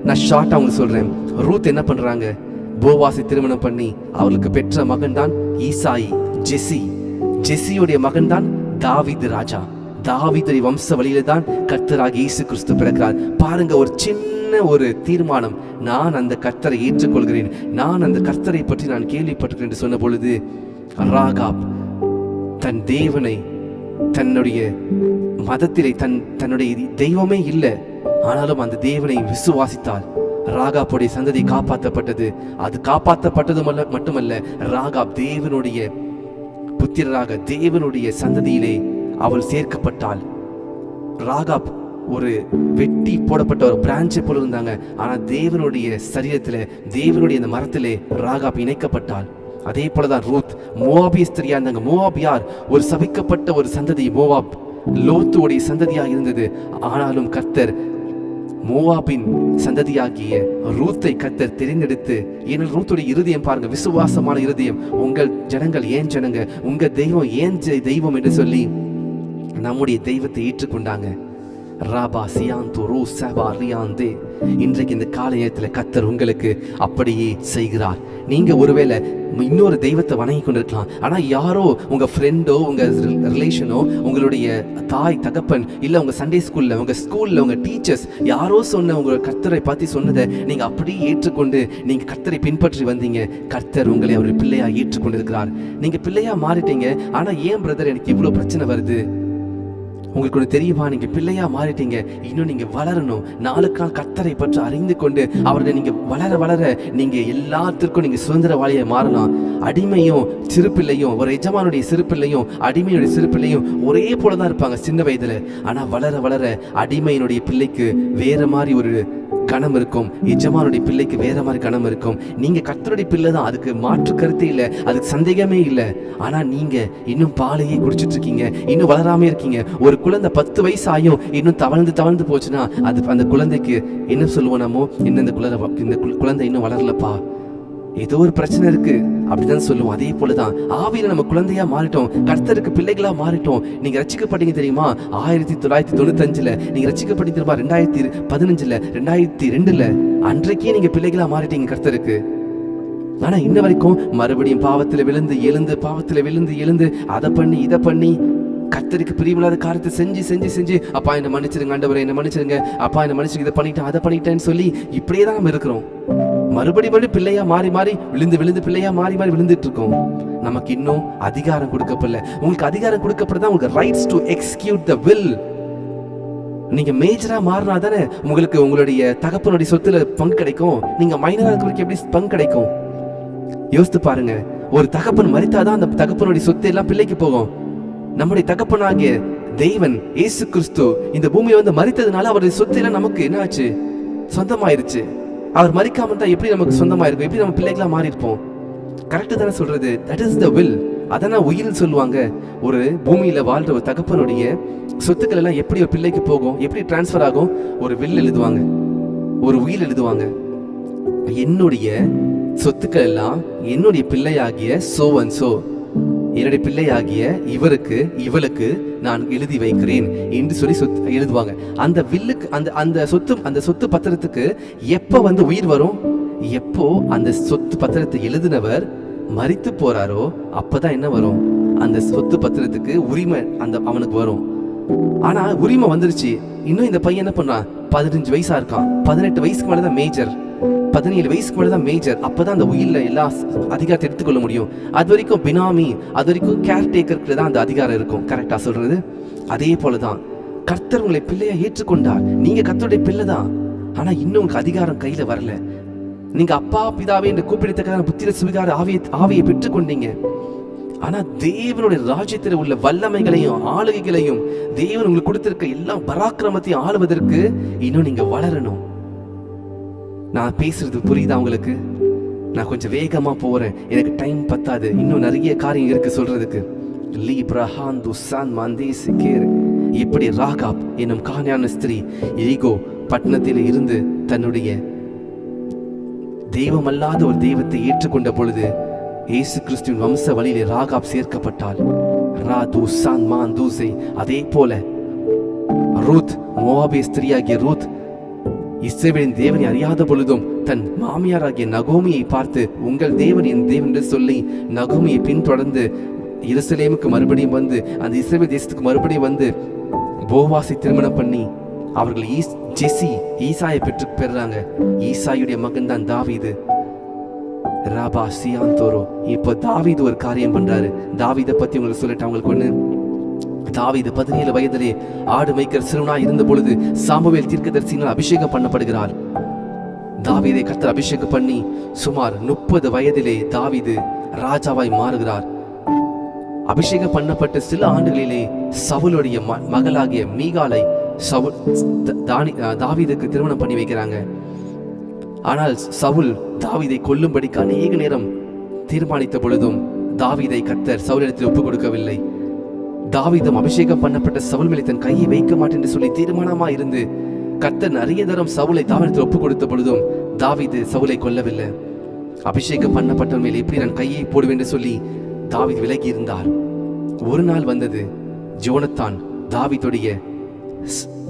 நான் ஷார்ட்டா உங்களுக்கு சொல்றேன். ரூத் என்ன பண்றாங்க? போவாஸை திருமணம் பண்ணி அவளுக்கு பெற்ற மகன் தான் ஈசாயி, ஜெஸ்ஸியுடைய மகன் தான் தாவீது ராஜா. தாவீதுடைய வம்ச வழியில தான் கர்த்தராகிய இயேசு கிறிஸ்து பிறக்கிறார். பாருங்க, ஒரு சின்ன ஒரு தீர்மானம், நான் அந்த கர்த்தரை ஏற்றுக்கொள்கிறேன், நான் அந்த கர்த்தரை பற்றி நான் கேள்விப்பட்டிருக்கிறேன் என்று சொன்ன பொழுது ராகாப் தன் தேவனை, தன்னுடைய மதத்திலே தன்னுடைய தெய்வமே இல்லை, ஆனாலும் அந்த தேவனை விசுவாசித்தார். ராகாப்புடைய சந்ததி காப்பாற்றப்பட்டது. அது காப்பாற்றப்பட்டது மட்டுமல்ல, ராகாப் தேவனுடைய புத்திரராக தேவனுடைய சந்ததியிலே அவள் சேர்க்கப்பட்டாள். ராகாப் ஒரு வெட்டி போடப்பட்ட ஒரு பிரான்ச்சை போல இருந்தாங்க. ஆனா தேவனுடைய சரீரத்திலே, தேவனுடைய அந்த மரத்திலே ராகாப் இணைக்கப்பட்டாள். அதே போலதான் ரூத் மோவாபிய ஸ்திரியா இருந்தாங்க. மோவாப் யார்? ஒரு சபிக்கப்பட்ட ஒரு சந்ததி. மோவாப் லோத்துடைய சந்ததியா இருந்தது. ஆனாலும் கர்த்தர் மோவாபின் சந்ததியாகிய ரூத்தை கர்த்தர் தெரிந்தெடுத்து, ஏனால் ரூத்துடைய இருதயம் பாருங்க, விசுவாசமான இருதயம். உங்கள் ஜனங்கள் ஏன் ஜனங்க, உங்க தெய்வம் ஏன் தெய்வம் என்று சொல்லி நம்முடைய தெய்வத்தை ஏற்றுக்கொண்டாங்க. ராபா சியாந்து ரூ சபா ரியாந்தே. இன்றைக்கு இந்த கால நேரத்தில் கர்த்தர் உங்களுக்கு அப்படியே செய்கிறார். நீங்க ஒருவேளை இன்னொரு தெய்வத்தை வணங்கி கொண்டிருக்கலாம். ஆனா யாரோ உங்க ஃப்ரெண்டோ, உங்க ரிலேஷனோ, உங்களுடைய தாய் தகப்பன், இல்ல உங்க சண்டே ஸ்கூல்ல, உங்க ஸ்கூல்ல உங்க டீச்சர்ஸ் யாரோ சொன்ன உங்க கர்த்தரை பத்தி சொன்னதை நீங்க அப்படியே ஏற்றுக்கொண்டு நீங்க கர்த்தரை பின்பற்றி வந்தீங்க. கர்த்தர் உங்களை அவர் பிள்ளையா ஏற்றுக்கொண்டிருக்கிறார். நீங்க பிள்ளையா மாறிட்டீங்க. ஆனா ஏன் பிரதர் எனக்கு இவ்வளவு பிரச்சனை வருது? உங்களுக்கு தெரியுமா, நீங்க பிள்ளையா மாறிட்டீங்க. இன்னும் நீங்க வளரணும். நாளுக்கு நாள் கர்த்தரை பற்றி அறிந்து கொண்டு அவரை நீங்க வளர வளர நீங்க எல்லாத்திற்கும் நீங்க சுதந்திரவாளியா மாறலாம். அடிமையும் சிறுபிள்ளையும், ஒரு எஜமானுடைய சிறுபிள்ளையும் அடிமையுடைய சிறுபிள்ளையும் ஒரே போலதான் இருப்பாங்க சின்ன வயதுல. ஆனா வளர வளர அடிமையினுடைய பிள்ளைக்கு வேற மாதிரி ஒரு கணம் இருக்கும், எஜமானுடைய பிள்ளைக்கு வேற மாதிரி கணம் இருக்கும். நீங்க கர்த்தருடைய பிள்ளை தான், அதுக்கு மாற்று கருத்தே இல்லை, அதுக்கு சந்தேகமே இல்லை. ஆனா நீங்க இன்னும் பாலையே குடிச்சிட்டு இருக்கீங்க, இன்னும் வளராம இருக்கீங்க. ஒரு குழந்தை 10 வயசு ஆயும் இன்னும் தவழ்ந்து போச்சுன்னா அது அந்த குழந்தைக்கு என்ன சொல்லுவோம் நம்ம, இந்த குழந்தை இன்னும் வளரலப்பா, ஏதோ ஒரு பிரச்சனை இருக்கு அப்படிதான் சொல்லுவோம். அதே போலதான் ஆவியில நம்ம குழந்தையா மாறிட்டோம், கர்த்தருக்கு பிள்ளைகளா மாறிட்டோம். நீங்க ரட்சிக்கப்பட்டீங்க தெரியுமா? 1995 நீங்க ரட்சிக்கப்பட்டீங்க தெரியுமா? 2015 2002 அன்றைக்கே நீங்க பிள்ளைகளா மாறிட்டீங்க கர்த்தருக்கு. ஆனா இன்ன வரைக்கும் மறுபடியும் பாவத்துல விழுந்து எழுந்து, பாவத்துல விழுந்து எழுந்து, அதை பண்ணி இதை பண்ணி கர்த்தருக்கு பிரியமில்லாத காரியத்தை செஞ்சு அப்பா என்ன மன்னிச்சிருங்க, ஆண்டவரே என்ன மன்னிச்சிருங்க, அப்பா என்ன மன்னிச்சு, இதை பண்ணிட்டேன் அதை பண்ணிட்டேன்னு சொல்லி இப்படியே தான் நம்ம இருக்கிறோம். மறுபடியும் பிள்ளையா மாறி விழுந்து பிள்ளையா மாறி விழுந்துட்டு இருக்கோம். நமக்கு இன்னும் அதிகாரம் கொடுக்கப்படல. உங்களுக்கு அதிகாரம் கொடுக்கப்படுதா உங்களுக்கு rights to execute the will. நீங்க மேஜரா மாறினா தானே உங்களுக்கு உங்களுடைய தகப்பனுடைய சொத்துல பங்கு கிடைக்கும். நீங்க மைனரா இருக்கிறதுக்கு எப்படி பங்கு கிடைக்கும்? யோசித்து பாருங்க. ஒரு தகப்பன் மரித்தாதான் அந்த தகப்பனுடைய சொத்து எல்லாம் பிள்ளைக்கு போகும். நம்முடைய தகப்பனாகிய தேவன் இயேசு கிறிஸ்து இந்த பூமியை வந்து மரித்ததுனால அவருடைய சொத்து எல்லாம் நமக்கு என்ன ஆச்சு? சொந்தமாயிருச்சு. அவர் மரிக்காம இருந்தா எப்படி நமக்கு சொந்தமா இருக்கும்? எப்படி நம்ம பிள்ளைகளா மாறி இருப்போம்? கரெக்ட் தானே சொல்றது? That is the will. அதான் உயில் சொல்லுவாங்க. ஒரு பூமியில வாழ்ற ஒரு தகப்பனுடைய சொத்துக்கள் எல்லாம் எப்படி ஒரு பிள்ளைக்கு போகும், எப்படி டிரான்ஸ்பர் ஆகும்? ஒரு வில் எழுதுவாங்க, ஒரு உயில் எழுதுவாங்க. என்னுடைய சொத்துக்கள் எல்லாம் என்னுடைய பிள்ளையாகிய சோ அண்ட் சோ, என்னுடைய பிள்ளையாகிய இவருக்கு இவளுக்கு நான் எழுதி வைக்கிறேன் என்று சொல்லி எழுதுவாங்க. அந்த வில்லுக்கு அந்த சொத்து பத்திரத்துக்கு எப்ப வந்து உயிர் வரும்? எப்போ அந்த சொத்து பத்திரத்தை எழுதினவர் மரித்து போறாரோ அப்பதான் என்ன வரும்? அந்த சொத்து பத்திரத்துக்கு உரிமை அவனுக்கு வரும். ஆனா உரிமை வந்துருச்சு. இன்னும் இந்த பையன் என்ன பண்ணான்? 15 வயசா இருக்கான். 18 வயசுக்கு மேலதான் மேஜர், 17 வயசுக்கு மேலதான் மேஜர். அப்பதான் அந்த உயிரில எல்லா அதிகாரத்தை எடுத்துக்கொள்ள முடியும். அது வரைக்கும் பினாமி, அது வரைக்கும் கேர் டேக்கருக்கு தான் அந்த அதிகாரம் இருக்கும். கரெக்டா சொல்றது? அதே போலதான் கர்த்தர் உங்களை பிள்ளையா ஏற்றுக்கொண்டார். நீங்க கர்த்தருடைய பிள்ளை தான். ஆனா இன்னும் உங்களுக்கு அதிகாரம் கையில வரல. நீங்க அப்பா பிதாவே என்று கூப்பிடத்தக்க புத்திர சுவிகார ஆவியை பெற்றுக் கொண்டீங்க. ஆனா தேவனுடைய ராஜ்யத்தில் உள்ள வல்லமைகளையும் ஆளுகைகளையும் தேவன் உங்களுக்கு கொடுத்திருக்க எல்லா பராக்கிரமத்தையும் ஆளுவதற்கு இன்னும் நீங்க வளரணும். நான் பேசுறது புரியுதா உங்களுக்கு? நான் கொஞ்சம் வேகமா போறேன், எனக்கு டைம் பத்தாது. இன்னும் நிறைய காரியம் இருக்கு சொல்றதுக்கு. இப்படி ராகாப் என்னும் காணியான ஸ்திரீ எரிகோ பட்டணத்தில் இருந்து தன்னுடைய தெய்வமல்லாத ஒரு தெய்வத்தை ஏற்றுக்கொண்ட பொழுது இயேசு கிறிஸ்துவின் வம்ச வழியிலே ராகாப் சேர்க்கப்பட்டாள். அதே போல ரூத், மோவாபிய ஸ்திரியாகிய ரூத் இஸ்ரவேலின் தேவனை அறியாத பொழுதும் தன் மாமியாராகிய நகோமியை பார்த்து உங்கள் தேவன் என் தேவன் என்று சொல்லி நகோமியை பின்தொடர்ந்து எருசலேமுக்கு மறுபடியும் வந்து, அந்த இஸ்ரவேல் தேசத்துக்கு மறுபடியும் வந்து போவாசை திருமணம் பண்ணி அவர்கள் ஈசாயை பெறாங்க. ஈசாயுடைய மகன் தான் தாவீது. ராபா சியாந்தோரோ. இப்போ தாவீது ஒரு காரியம் பண்றாரு. தாவீதை பத்தி உங்களுக்கு சொல்லிட்டு அவங்களுக்கு ஒண்ணு. தாவீது 17 வயதிலே ஆடு மேய்க்கிற சிறுவனாய் இருந்த பொழுது சாமுவேல் தீர்க்கதரிசியினால் அபிஷேகம் பண்ணப்படுகிறார். தாவீதை கர்த்தர் அபிஷேகம் பண்ணி சுமார் 30 வயதிலே தாவீது ராஜாவாய் மாறுகிறார். அபிஷேகம் பண்ணப்பட்ட சில ஆண்டுகளிலே சவுலுடைய மகளாகிய மீகாலை தாவீதுக்கு திருமணம் பண்ணி வைக்கிறாங்க. ஆனால் சவுல் தாவீதை கொல்லும்படிக்கு அநேக நேரம் தீர்மானித்த பொழுதும் தாவீதை கர்த்தர் சவுலிடத்தில் ஒப்புக் கொடுக்கவில்லை. தாவீதும் அபிஷேகம் பண்ணப்பட்ட சவுல் மேலே தன் கையை வைக்க மாட்டேன் என்று சொல்லி தீர்மானமா இருந்து கர்த்தர் நிறைய தரம் சவுலை தாவீதிடத்தில் ஒப்புக் கொடுத்த பொழுதும் தாவீது சவுலை கொல்லவில்லை. அபிஷேகம் பண்ணப்பட்ட மேலே எப்படி நான் கையை போடுவேன் என்று சொல்லி தாவீது விலகி இருந்தார். ஒரு நாள் வந்தது. யோனத்தான் தாவீதுடைய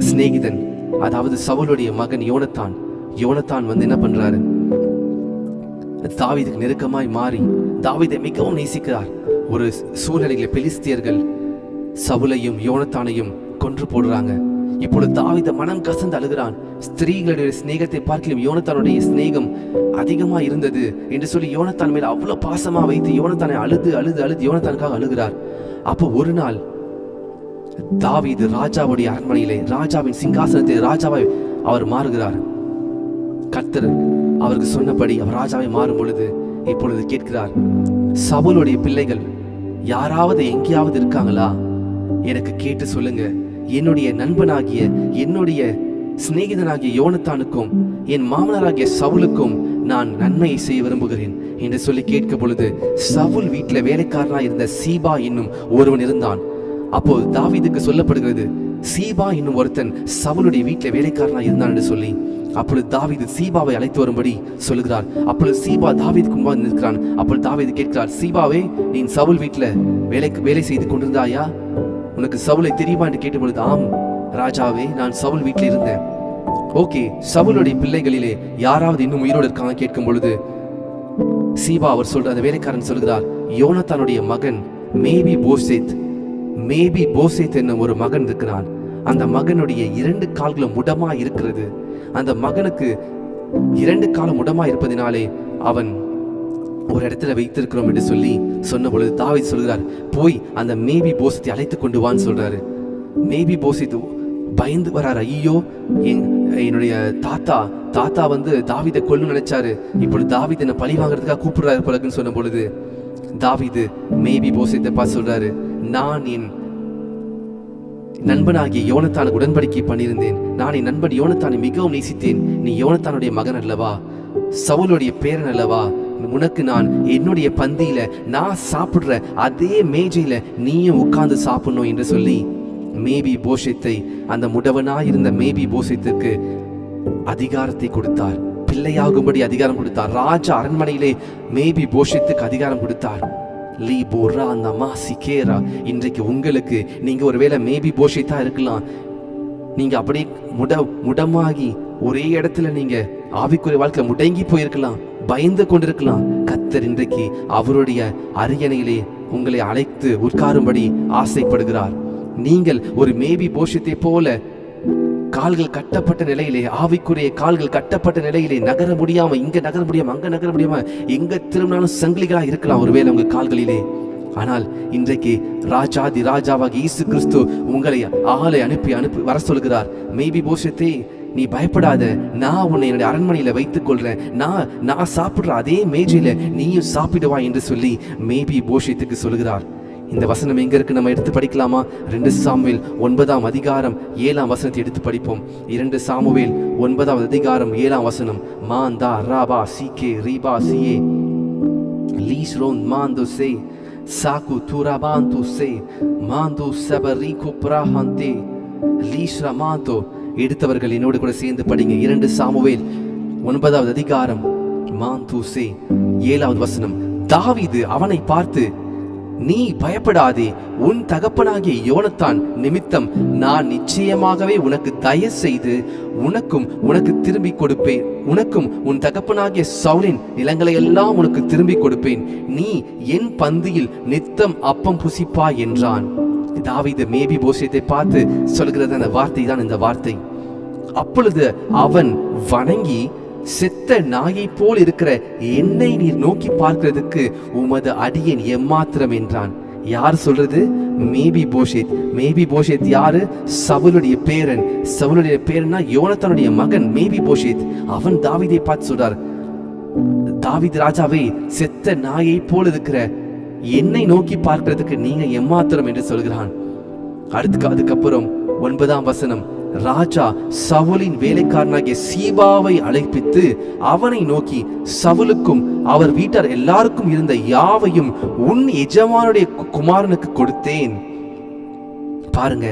சிநேகிதன், அதாவது சவுலுடைய மகன் யோனத்தான் வந்து என்ன பண்றாரு, தாவீதுக்கு நெருக்கமாய் மாறி தாவீதை மிகவும் நேசிக்கிறார். ஒரு சூழ்நிலையில பெலிஸ்தியர்கள் சவுலையும் யோனத்தானையும் கொன்று போடுறாங்க. இப்பொழுது தாவீது மனம் கசந்து அழுகிறான். ஸ்திரீகளுடைய சிநேகத்தை பார்க்கலும் யோனத்தானுடைய சிநேகம் அதிகமா இருந்தது என்று சொல்லி யோனத்தான் மேல அவ்வளவு பாசமா வைத்து யோனத்தானை அழுது அழுது அழுது யோனத்தானுக்காக அழுகிறார். அப்போ ஒரு நாள் தாவீது ராஜாவுடைய அரண்மனையிலே ராஜாவின் சிங்காசனத்தில் ராஜாவை அவர் மாறுகிறார். கர்த்தர் அவருக்கு சொன்னபடி அவர் ராஜாவை மாறும் பொழுது இப்பொழுது கேட்கிறார், சவுலுடைய பிள்ளைகள் யாராவது எங்கேயாவது இருக்காங்களா? எனக்கு கேட்டு சொல்லுங்க. என்னுடைய நண்பனாகிய என்னுடைய சிநேகிதனாகிய யோனத்தானுக்கும் என் மாமனாராகிய சவுலுக்கும் நான் நன்மையை செய்ய விரும்புகிறேன் என்று சொல்லி கேட்க பொழுது சவுல் வீட்டில் வேலைக்காரனா இருந்த சீபா என்னும் ஒருவன் இருந்தான். அப்போ தாவீதுக்கு சொல்லப்படுகிறது, சீபா என்னும் ஒருத்தன் சவுலுடைய வீட்டில் வேலைக்காரனா இருந்தான் என்று சொல்லி. அப்பொழுது தாவீது சீபாவை அழைத்து வரும்படி சொல்லுகிறார். அப்பொழுது சீபா தாவீதுக்கு முன்பாக நிற்கிறான். அப்பொழுது தாவீது கேட்கிறார், சீபாவே, நீ சவுல் வீட்டில் வேலை செய்து கொண்டிருந்தாயா? உனக்கு சவுலை தெரியுமா என்று கேட்ட பொழுது, ஆம் ராஜாவே, நான் சவுல் வீட்டில் இருந்தேன். ஓகே, சவுலுடைய பிள்ளைகளிலே யாராவது இன்னும் உயிரோடு இருக்காங்க கேட்கும் பொழுது சீபா அவர் சொல்ற அந்த வேலைக்காரன் சொல்கிறார், யோனத்தானுடைய மகன் மேபி போசேத் என்னும் ஒரு மகன் இருக்கிறான். அந்த மகனுடைய 2 கால்களும் முடமா இருக்கிறது. அந்த மகனுக்கு 2 காலம் முடமா இருப்பதினாலே அவன் ஒரு இடத்துல வைத்திருக்கிறோம் என்று சொல்லி சொன்ன பொழுது தாவீது சொல்கிறார், போய் அந்த மேபி போசத்தை அழைத்து கொண்டு வான்னு சொல்றாரு. மேபி போசேத் பயந்து வராரு. ஐயோ, என்னுடைய தாத்தா வந்து தாவீதை கொல்ல நினைச்சாரு. இப்பொழுது தாவீது என்ன பழி வாங்குறதுக்காக கூப்பிடுறாரு பழகுன்னு சொன்ன பொழுது தாவீது மேபி போசேத்தை பார்த்து சொல்றாரு, நான் என் நண்பனாகிய யோனத்தானுக்கு உடன்படிக்கை பண்ணியிருந்தேன். நான் என் நண்பன் யோனத்தானை மிகவும் நேசித்தேன். நீ யோனத்தானுடைய மகன் அல்லவா, சவுலுடைய பேரன் அல்லவா? உனக்கு நான் என்னுடைய பந்தியில நான் சாப்பிடுற அதே மேஜையில நீயும் உட்கார்ந்து சாப்பிடணும் என்று சொல்லி மேபி போஷேத்தை, அந்த முடவனாயிருந்த மேபி போஷேத்துக்கு அதிகாரத்தை கொடுத்தார். பிள்ளையாகும்படி அதிகாரம் கொடுத்தார். ராஜா அரண்மனையிலே மேபி போஷேத்துக்கு அதிகாரம் கொடுத்தார். இன்றைக்கு உங்களுக்கு நீங்க ஒருவேளை மேபி போஷேத்தா இருக்கலாம். நீங்க அப்படியே முடமாகி ஒரே இடத்துல நீங்க ஆவிக்குரிய வாழ்க்கை முடங்கி போயிருக்கலாம், பயந்து கொண்டிருக்கலாம். கர்த்தர் இன்றைக்கு அவருடைய அரியணையிலே உங்களை அழைத்து உட்காரும்படி ஆசைப்படுகிறார். நீங்கள் ஒரு மேபி போஷத்தை போல கால்கள் கட்டப்பட்ட நிலையிலே, ஆவிக்குரிய கால்கள் கட்டப்பட்ட நிலையிலே நகர முடியாம, இங்க நகர முடியாம, அங்க நகர முடியாம, எங்க திரும்பினாலும் சங்கிலிகளா இருக்கலாம் ஒருவேளை உங்க கால்களிலே. ஆனால் இன்றைக்கு ராஜாவாக இயேசு கிறிஸ்து உங்களை ஆளை அனுப்பி வர சொல்கிறார். மேபி போஷத்தே, நீ பயப்படாத, நான் உன்னை என்னுடைய அரண்மனையில வைத்துக் கொள்றேன். நான் சாப்பிடுற அதே மேஜையில நீயும் சாப்பிடுவா என்று சொல்லி மேபி போஷத்துக்கு சொல்கிறார். இந்த வசனம் எங்க இருக்கு? நம்ம எடுத்து படிக்கலாமா? 2 சாமுவேல் 9ஆம் அதிகாரம் 7ஆம் வசனத்தை எடுத்து படிப்போம். 2 சாமுவேல் 9ஆம் அதிகாரம் 7ஆம் வசனம். மாந்தா ராபா சீகே ரீபா சியே லீஸ்ரோன் மாந்தோ சே சாகு துராபாந்து சே மாந்தோ சபரிகு பிராஹந்தே லீஸ்ரா மாந்தோ. எடுத்தவர்கள் என்னோடு கூட சேர்ந்து படிங்க. 2 சாமுவேல் 9ஆவது அதிகாரம் மாந்து சே 7ஆவது வசனம். தாவீது அவனை பார்த்து, நீ பயப்படாதே, உன் தகப்பனாகிய யோனத்தான் நிமித்தம் நான் நிச்சயமாகவே உனக்கு தயவு செய்து உனக்கு திரும்பி கொடுப்பேன். உனக்கும் உன் தகப்பனாகிய சவுலின் நிலங்களை எல்லாம் உனக்கு திரும்பி கொடுப்பேன். நீ என் பந்தியில் நித்தம் அப்பம் புசிப்பாய் என்றான். தாவீது மேபி போஷேத்தை பார்த்து சொல்கிறது அந்த வார்த்தை தான் இந்த வார்த்தை. அப்பொழுது அவன் வணங்கி, செத்த நாயை போல் இருக்கிற என்னை நீர் நோக்கி பார்க்கிறதுக்கு உமது அடியேன் எம்மாத்திரம் என்றான். யார் சொல்றது? மேபி போஷேத். மேபி போஷேத் யாரு? சவுலுடைய பேரன். சவுலுடைய பேரன்னா யோனத்தானுடைய மகன் மேபி போஷேத். அவன் தாவீதை பார்த்து சொல்றார், தாவீது ராஜாவே, செத்த நாயை போல் இருக்கிற என்னை நோக்கி பார்க்கிறதுக்கு நீங்க எம்மாத்திரம் என்று சொல்கிறான். அதுக்கப்புறம் 9ஆம் வசனம், ராஜா சவுலின் வேலைக்காரனாகிய சீபாவை அழைப்பித்து அவனை நோக்கி, சவுலுக்கும் அவர் வீட்டார் எல்லாருக்கும் இருந்த யாவையும் உன் எஜமானுடைய குமாரனுக்கு கொடுத்தேன். பாருங்க,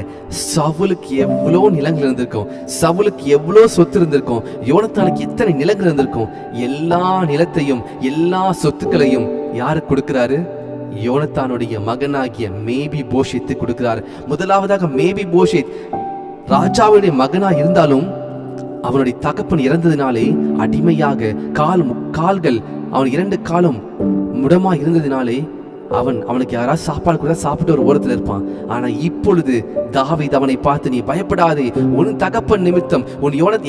சவுலுக்கு எவ்வளவு நிலங்கள் இருந்திருக்கும், சவுலுக்கு எவ்வளவு சொத்து இருந்திருக்கும், யோனத்தானுக்கு எத்தனை நிலங்கள் இருந்திருக்கும். எல்லா நிலத்தையும் எல்லா சொத்துக்களையும் யாருக்கு கொடுக்கிறாரு? யோனத்தானுடைய மகனாகிய மேபி போஷேத்து கொடுக்கிறார். முதலாவதாக மேபி போஷேத் ராஜாவுடைய மகனா இருந்தாலும் அவனுடைய தகப்பன் இறந்ததினாலே அடிமையாக கால்கள் அவன் 2 காலும் முடமா இருந்ததினாலே அவனுக்கு யாராவது சாப்பாடு கூட சாப்பிட்டு ஒரு ஓரத்தில் இருப்பான். ஆனா இப்பொழுது தாவீது அவனை பார்த்து, நீ பயப்படாதே, உன் தகப்பன் நிமித்தம்,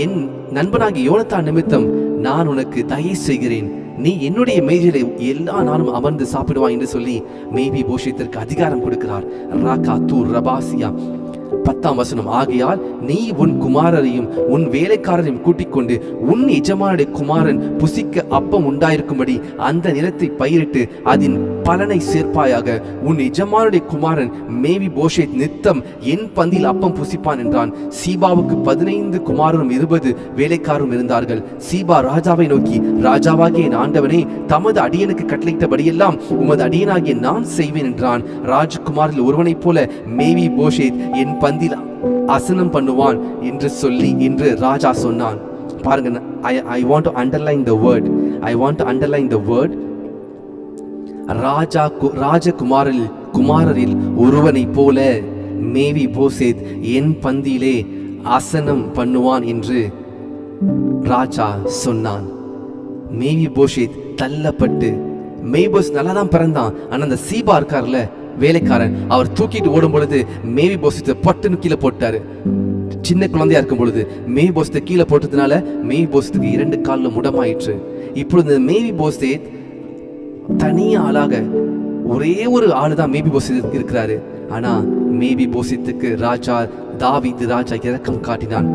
என் நண்பனாகிய யோனத்தான் நிமித்தம் நான் உனக்கு தயவு செய்கிறேன், நீ என்னுடைய மேஜையிலே எல்லா நாளும் அமர்ந்து சாப்பிடுவான் என்று சொல்லி மேபி போஷேத்திற்கு அதிகாரம் கொடுக்கிறார். ராகா தூர் ரபாசியா 10ஆம் வசனம், ஆகையால் நீ உன் குமாரரையும் உன் வேலைக்காரரையும் கூட்டிக் கொண்டு உன் எஜமானுடைய குமாரன் புசிக்க அப்பம் உண்டாயிருக்கும்படி அந்த நிலத்தை பயிரிட்டு அதன் பலனை சேர்ப்பாயாக. உன் எஜமானுடைய குமாரன் மேவி போஷேத் நித்தம் என் பந்தியில் அப்பம் புசிப்பான் என்றான். சீபாவுக்கு 15 குமாரரும் 20 வேலைக்காரரும் இருந்தார்கள். சீபா ராஜாவை நோக்கி, ராஜாவாகிய என் ஆண்டவனே, தமது அடியனுக்கு கட்டளையிட்டபடியெல்லாம் உமது அடியனாகிய நான் செய்வேன் என்றான். ராஜகுமாரில் ஒருவனைப் போல மேவி போஷேத் என் பந்தியில் அசனம் பண்ணுவான் என்று ராஜா சொன்னான். பாருங்க, I want to underline the word. குமாரரில் ஒருவனை போல மேவி போசேத் என் பந்தியிலே ஆசனம் பண்ணுவான் என்று ராஜா சொன்னான். மேவி போஷேத் தள்ளப்பட்டு, மேய்போஸ் நல்லா தான் பிறந்தான், ஆனா அந்த சீபா இருக்கார்ல வேலைக்காரன், அவர் தூக்கிட்டு ஓடும் பொழுது மேவி போஷேத்தை பட்டுன்னு கீழே போட்டாரு. சின்ன குழந்தையா இருக்கும் பொழுது மேவி போஷேத்தை கீழே போட்டதுனால மேவி போஷேத்துக்கு 2 காலில் முடமாயிற்று. இப்பொழுது மேவி போஷேத் தனியா ஆளாக ஒரே ஒரு ஆளுதான் மேபி போஷேத் இருக்கிறாரு. ஆனா மேபி போஷேத்துக்கு தாவீது ராஜா இரக்கம் காட்டினான்.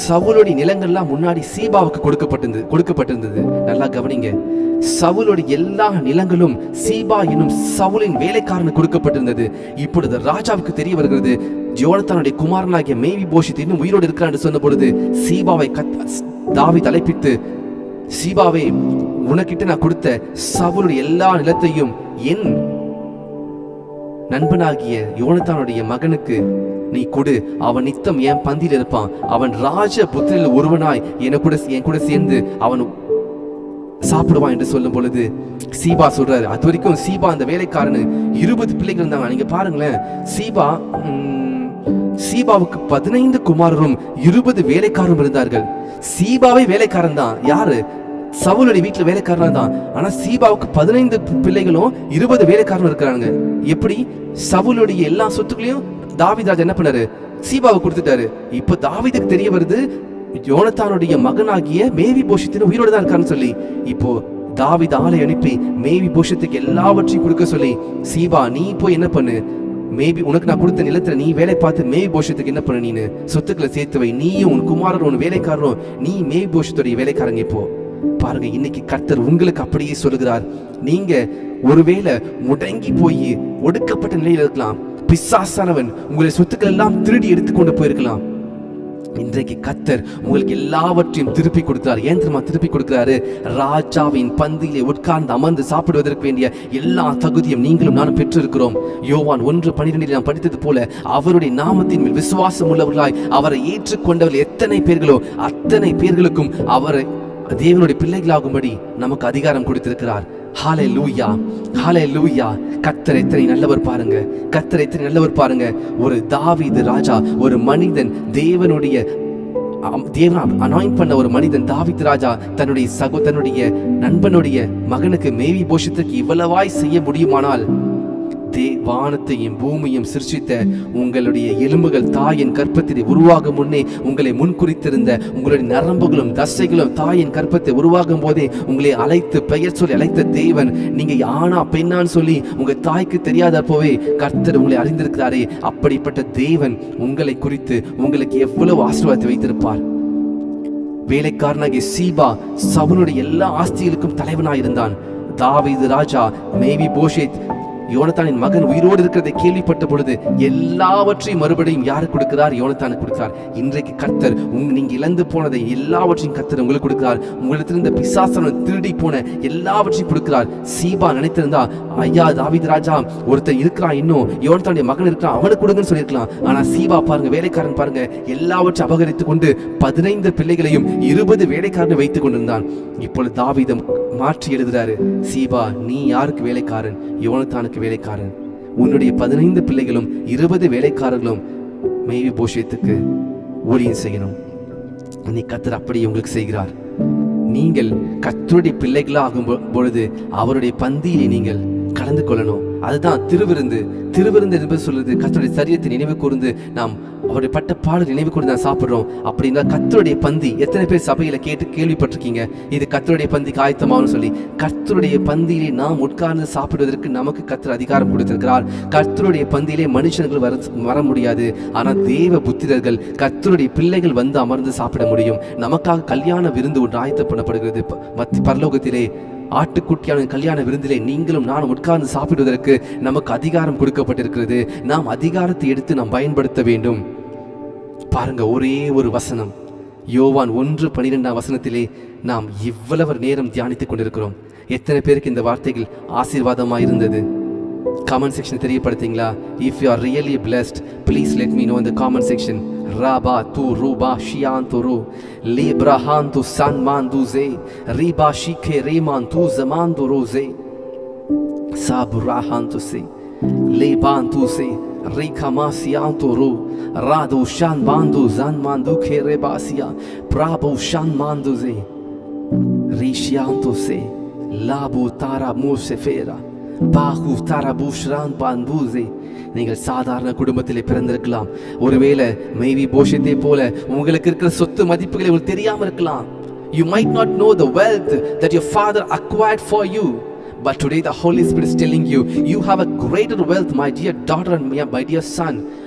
சவுலுடைய நிலங்கள்லாம் முன்னாடி சீபாவுக்கு கொடுக்கப்பட்டிருந்தது. நல்லா கவனிங்க, சவுலுடைய எல்லா நிலங்களும் சீபா என்னும் சவுலின் வேலைக்காரனுக்கு கொடுக்கப்பட்டிருந்தது. இப்பொழுது ராஜாவுக்கு தெரிய வருகிறது, யோனத்தானுடைய குமாரனாகிய மேவி போஷேத் இன்னும் உயிரோடு இருக்கிறான் என்று சொன்ன பொழுது சீபாவை தாவீது அழைப்பித்து, சீபாவே, உனக்கிட்ட நான் கொடுத்த சவுலுடைய எல்லா நிலத்தையும் என் நண்பனாகிய யோனத்தானுடைய மகனுக்கு நீ கொடு, அவன் நித்தம் என் பந்தியில் இருப்பான், அவன் ராஜ புத்திரில் ஒருவனாய் என் கூட சேர்ந்து அவன் சாப்பிடுவான் என்று சொல்லும் பொழுது சீபா சொல்றாரு. அது வரைக்கும் சீபா அந்த வேலைக்காரனு 20 பிள்ளைகள் இருந்தாங்க. நீங்க பாருங்களேன், சீபாவுக்கு 15 குமாரரும் 20 வேலைக்காரரும் இருந்தார்கள். சீபாவே வேலைக்காரன் தான். யாரு? சவுலுடைய வீட்டுல வேலைக்காரன் தான். ஆனா சீபாவுக்கு 15 பிள்ளைகளும் 20 வேலைக்காரரும் இருக்கிறாங்க. எப்படி? சவுலுடைய எல்லா சொத்துக்களையும் தாவீது ராஜா என்ன பண்ணாரு? சீபாவுக்கு கொடுத்துட்டாரு. இப்ப தாவீதுக்கு தெரிய வருது, யோனத்தானுடைய மகனாகிய மேவி போஷேத் உயிரோடு தான் இருக்கான்னு சொல்லி. இப்போ தாவீது ஆளை அனுப்பி மேவி போஷேத்துக்கு எல்லாவற்றையும் கொடுக்க சொல்லி, சீபா நீ போய் என்ன பண்ணு, மேபி உனக்கு நான் கொடுத்த நிலத்துல நீ வேலை பார்த்து மேவி போஷேத்துக்கு என்ன பண்ணு, நீனு சொத்துக்களை சேர்த்து வை, நீயும் உன் குமாரரும் உன் வேலைக்காரரும், நீ மேவி போஷேத்துடைய வேலைக்காரங்க. இப்போ பாருங்க, இன்னைக்கு கர்த்தர் உங்களுக்கு அப்படியே சொல்லுகிறார். நீங்க ஒருவேளை முடங்கி போய் ஒடுக்கப்பட்ட நிலையில் இருக்கலாம். பிசாசானவன் உங்களுடைய சொத்துக்கள் எல்லாம் திருடி எடுத்துக்கொண்டு போயிருக்கலாம். இன்றைக்கு கர்த்தர் உங்களுக்கு எல்லாவற்றையும் திருப்பி கொடுக்கிறார். ஏன் தெரியுமா திருப்பி கொடுக்கிறாரு? ராஜாவின் பந்தியிலே உட்கார்ந்து அமர்ந்து சாப்பிடுவதற்கு வேண்டிய எல்லா தகுதியும் நீங்களும் நானும் பெற்றிருக்கிறோம். யோவான் 1:12 நாம் படித்தது போல, அவருடைய நாமத்தின் மேல் விசுவாசம் உள்ளவர்களாய் அவரை ஏற்றுக்கொண்டவர்கள் எத்தனை பேர்களோ அத்தனை பேர்களுக்கும் அவரை தேவனுடைய பிள்ளைகளாகும்படி நமக்கு அதிகாரம் கொடுத்திருக்கிறார். ஹல்லேலூயா, ஹல்லேலூயா. கர்த்தர் எத்தனை நல்லவர் பாருங்க, கர்த்தர் எத்தனை நல்லவர் பாருங்க. ஒரு தாவீது ராஜா, ஒரு மனிதன், தேவன் அனாயிண்ட் பண்ண ஒரு மனிதன் தாவீது ராஜா தன்னுடைய நண்பனுடைய மகனுக்கு மேவி போஷத்துக்கு இவ்வளவாய் செய்ய முடியுமானால் வானத்தையும் பூமியும் சிருஷ்டித்த உங்களுடைய எலும்புகள் தாயின் கற்பத்திலே உருவாகும் முன்னே உங்களை முன்குறித்திருந்த உங்களுடைய நரம்புகளும் தசைகளும் தாயின் கற்பத்தை உருவாகும் போதே உங்களை அழைத்து பெயர் சொல்லி அழைத்த தேவன், நீங்க ஆனா பெண்ணான்னு சொல்லி உங்க தாய்க்கு தெரியாதப்போவே கர்த்தர் உங்களை அறிந்திருக்கிறாரே. அப்படிப்பட்ட தேவன் உங்களை குறித்து உங்களுக்கு எவ்வளவு ஆசீர்வாதத்தை வைத்திருப்பார். வேலைக்காரனாகிய சீபா சவுலுடைய எல்லா ஆஸ்திகளுக்கும் தலைவனாயிருந்தான். தாவீது ராஜா மேவிபோஷேத் யோனத்தானின் மகன் உயிரோடு இருக்கிறதை கேள்விப்பட்ட பொழுது எல்லாவற்றையும் மறுபடியும் யாரு கொடுக்கிறார்? யோனத்தானுக்கு கொடுக்கிறார். இன்றைக்கு கர்த்தர் நீங்க இழந்து போனதை எல்லாவற்றையும் கர்த்தர் உங்களுக்கு கொடுக்கிறார். உங்களிடத்திலிருந்த பிசாசன திருடி போன எல்லாவற்றையும் கொடுக்கிறார். சீபா நினைத்திருந்தா, ஐயா தாவீது ராஜா ஒருத்தர் இருக்கிறான், இன்னும் யோனத்தானுடைய மகன் இருக்கிறான், அவனுக்கு கொடுங்கன்னு சொல்லியிருக்கலாம். ஆனா சீபா பாருங்க, வேலைக்காரன் பாருங்க, எல்லாவற்றையும் அபகரித்துக் கொண்டு 15 பிள்ளைகளையும் 20 வேலைக்காரனை வைத்துக் கொண்டிருந்தான். இப்பொழுது தாவீதம் மாற்றி எழுதுறாரு, சீபா நீ யாருக்கு வேலைக்காரன்? யோனத்தானுக்கு வேலைக்காரன். உன்னுடைய 15 பிள்ளைகளும் 20 வேலைக்காரர்களும் மேவிபோஷேத்துக்கு ஊழியம் செய்யணும். நீ கர்த்தர் அப்படி உங்களுக்கு செய்கிறார். நீங்கள் கர்த்தருடைய பிள்ளைகளாகும் பொழுது அவருடைய பந்தியிலே நீங்கள் கலந்து கொள்ளணும். அதுதான் திருவிருந்து. திருவிருந்து என்பது சொல்றது கர்த்தருடைய சரீரத்தை நினைவு கூர்ந்து நாம் அவருடைய பட்ட பாடு நினைவு கூர்ந்து நான் சாப்பிடுறோம். அப்படின்னா கர்த்தருடைய பந்தி எத்தனை பேர் சபையில கேட்டு கேள்விப்பட்டிருக்கீங்க? இது கர்த்தருடைய பந்திக்கு ஆயத்தமானு சொல்லி. கர்த்தருடைய பந்தியிலே நாம் உட்கார்ந்து சாப்பிடுவதற்கு நமக்கு கர்த்தர் அதிகாரம் கொடுத்திருக்கிறார். கர்த்தருடைய பந்தியிலே மனுஷர்கள் வர முடியாது. ஆனால் தேவ புத்திரர்கள் கர்த்தருடைய பிள்ளைகள் வந்து அமர்ந்து சாப்பிட முடியும். நமக்காக கல்யாண விருந்து ஒன்று ஆயத்தம் பண்ணப்படுகிறது பரலோகத்திலே. ஆட்டுக்குட்டியான கல்யாண விருந்திலே நீங்களும் நானும் உட்கார்ந்து சாப்பிடுவதற்கு நமக்கு அதிகாரம் கொடுக்கப்பட்டிருக்கிறது. நாம் அதிகாரத்தை எடுத்து நாம் பயன்படுத்த வேண்டும். பாருங்க, ஒரே ஒரு வசனம், யோவான் 1:12 வசனத்திலே நாம் இவ்வளவு நேரம் தியானித்துக் கொண்டிருக்கிறோம். எத்தனை பேருக்கு இந்த வார்த்தைகள் ஆசீர்வாதமா இருந்தது? கமெண்ட் செக்ஷன் தெரியப்படுத்தீங்களா? If you are really blessed, please let me know in the comment section. Raba tu ruba shianturu librahan tu sanman duze riba shike reman tu zaman duroze saburahan tu se leban tu se rikamasianturu radu shan bandu zanman du kerebasia prabhu shan manduze rishiantu se labu tara musefera பாகு தரபூஷ்ரான் பான்பூசே. நீங்கள் சாதாரண குடும்பத்திலே பிறந்திருக்கலாம். ஒருவேளை மேவிபோஷேத்தை போல உங்களுக்கு இருக்கிற சொத்து மதிப்புகளை உங்களுக்கு தெரியாம இருக்கலாம். You might not know the wealth that your father acquired for you. But today the Holy Spirit is telling you, you have a greater wealth, my dear daughter and my dear son.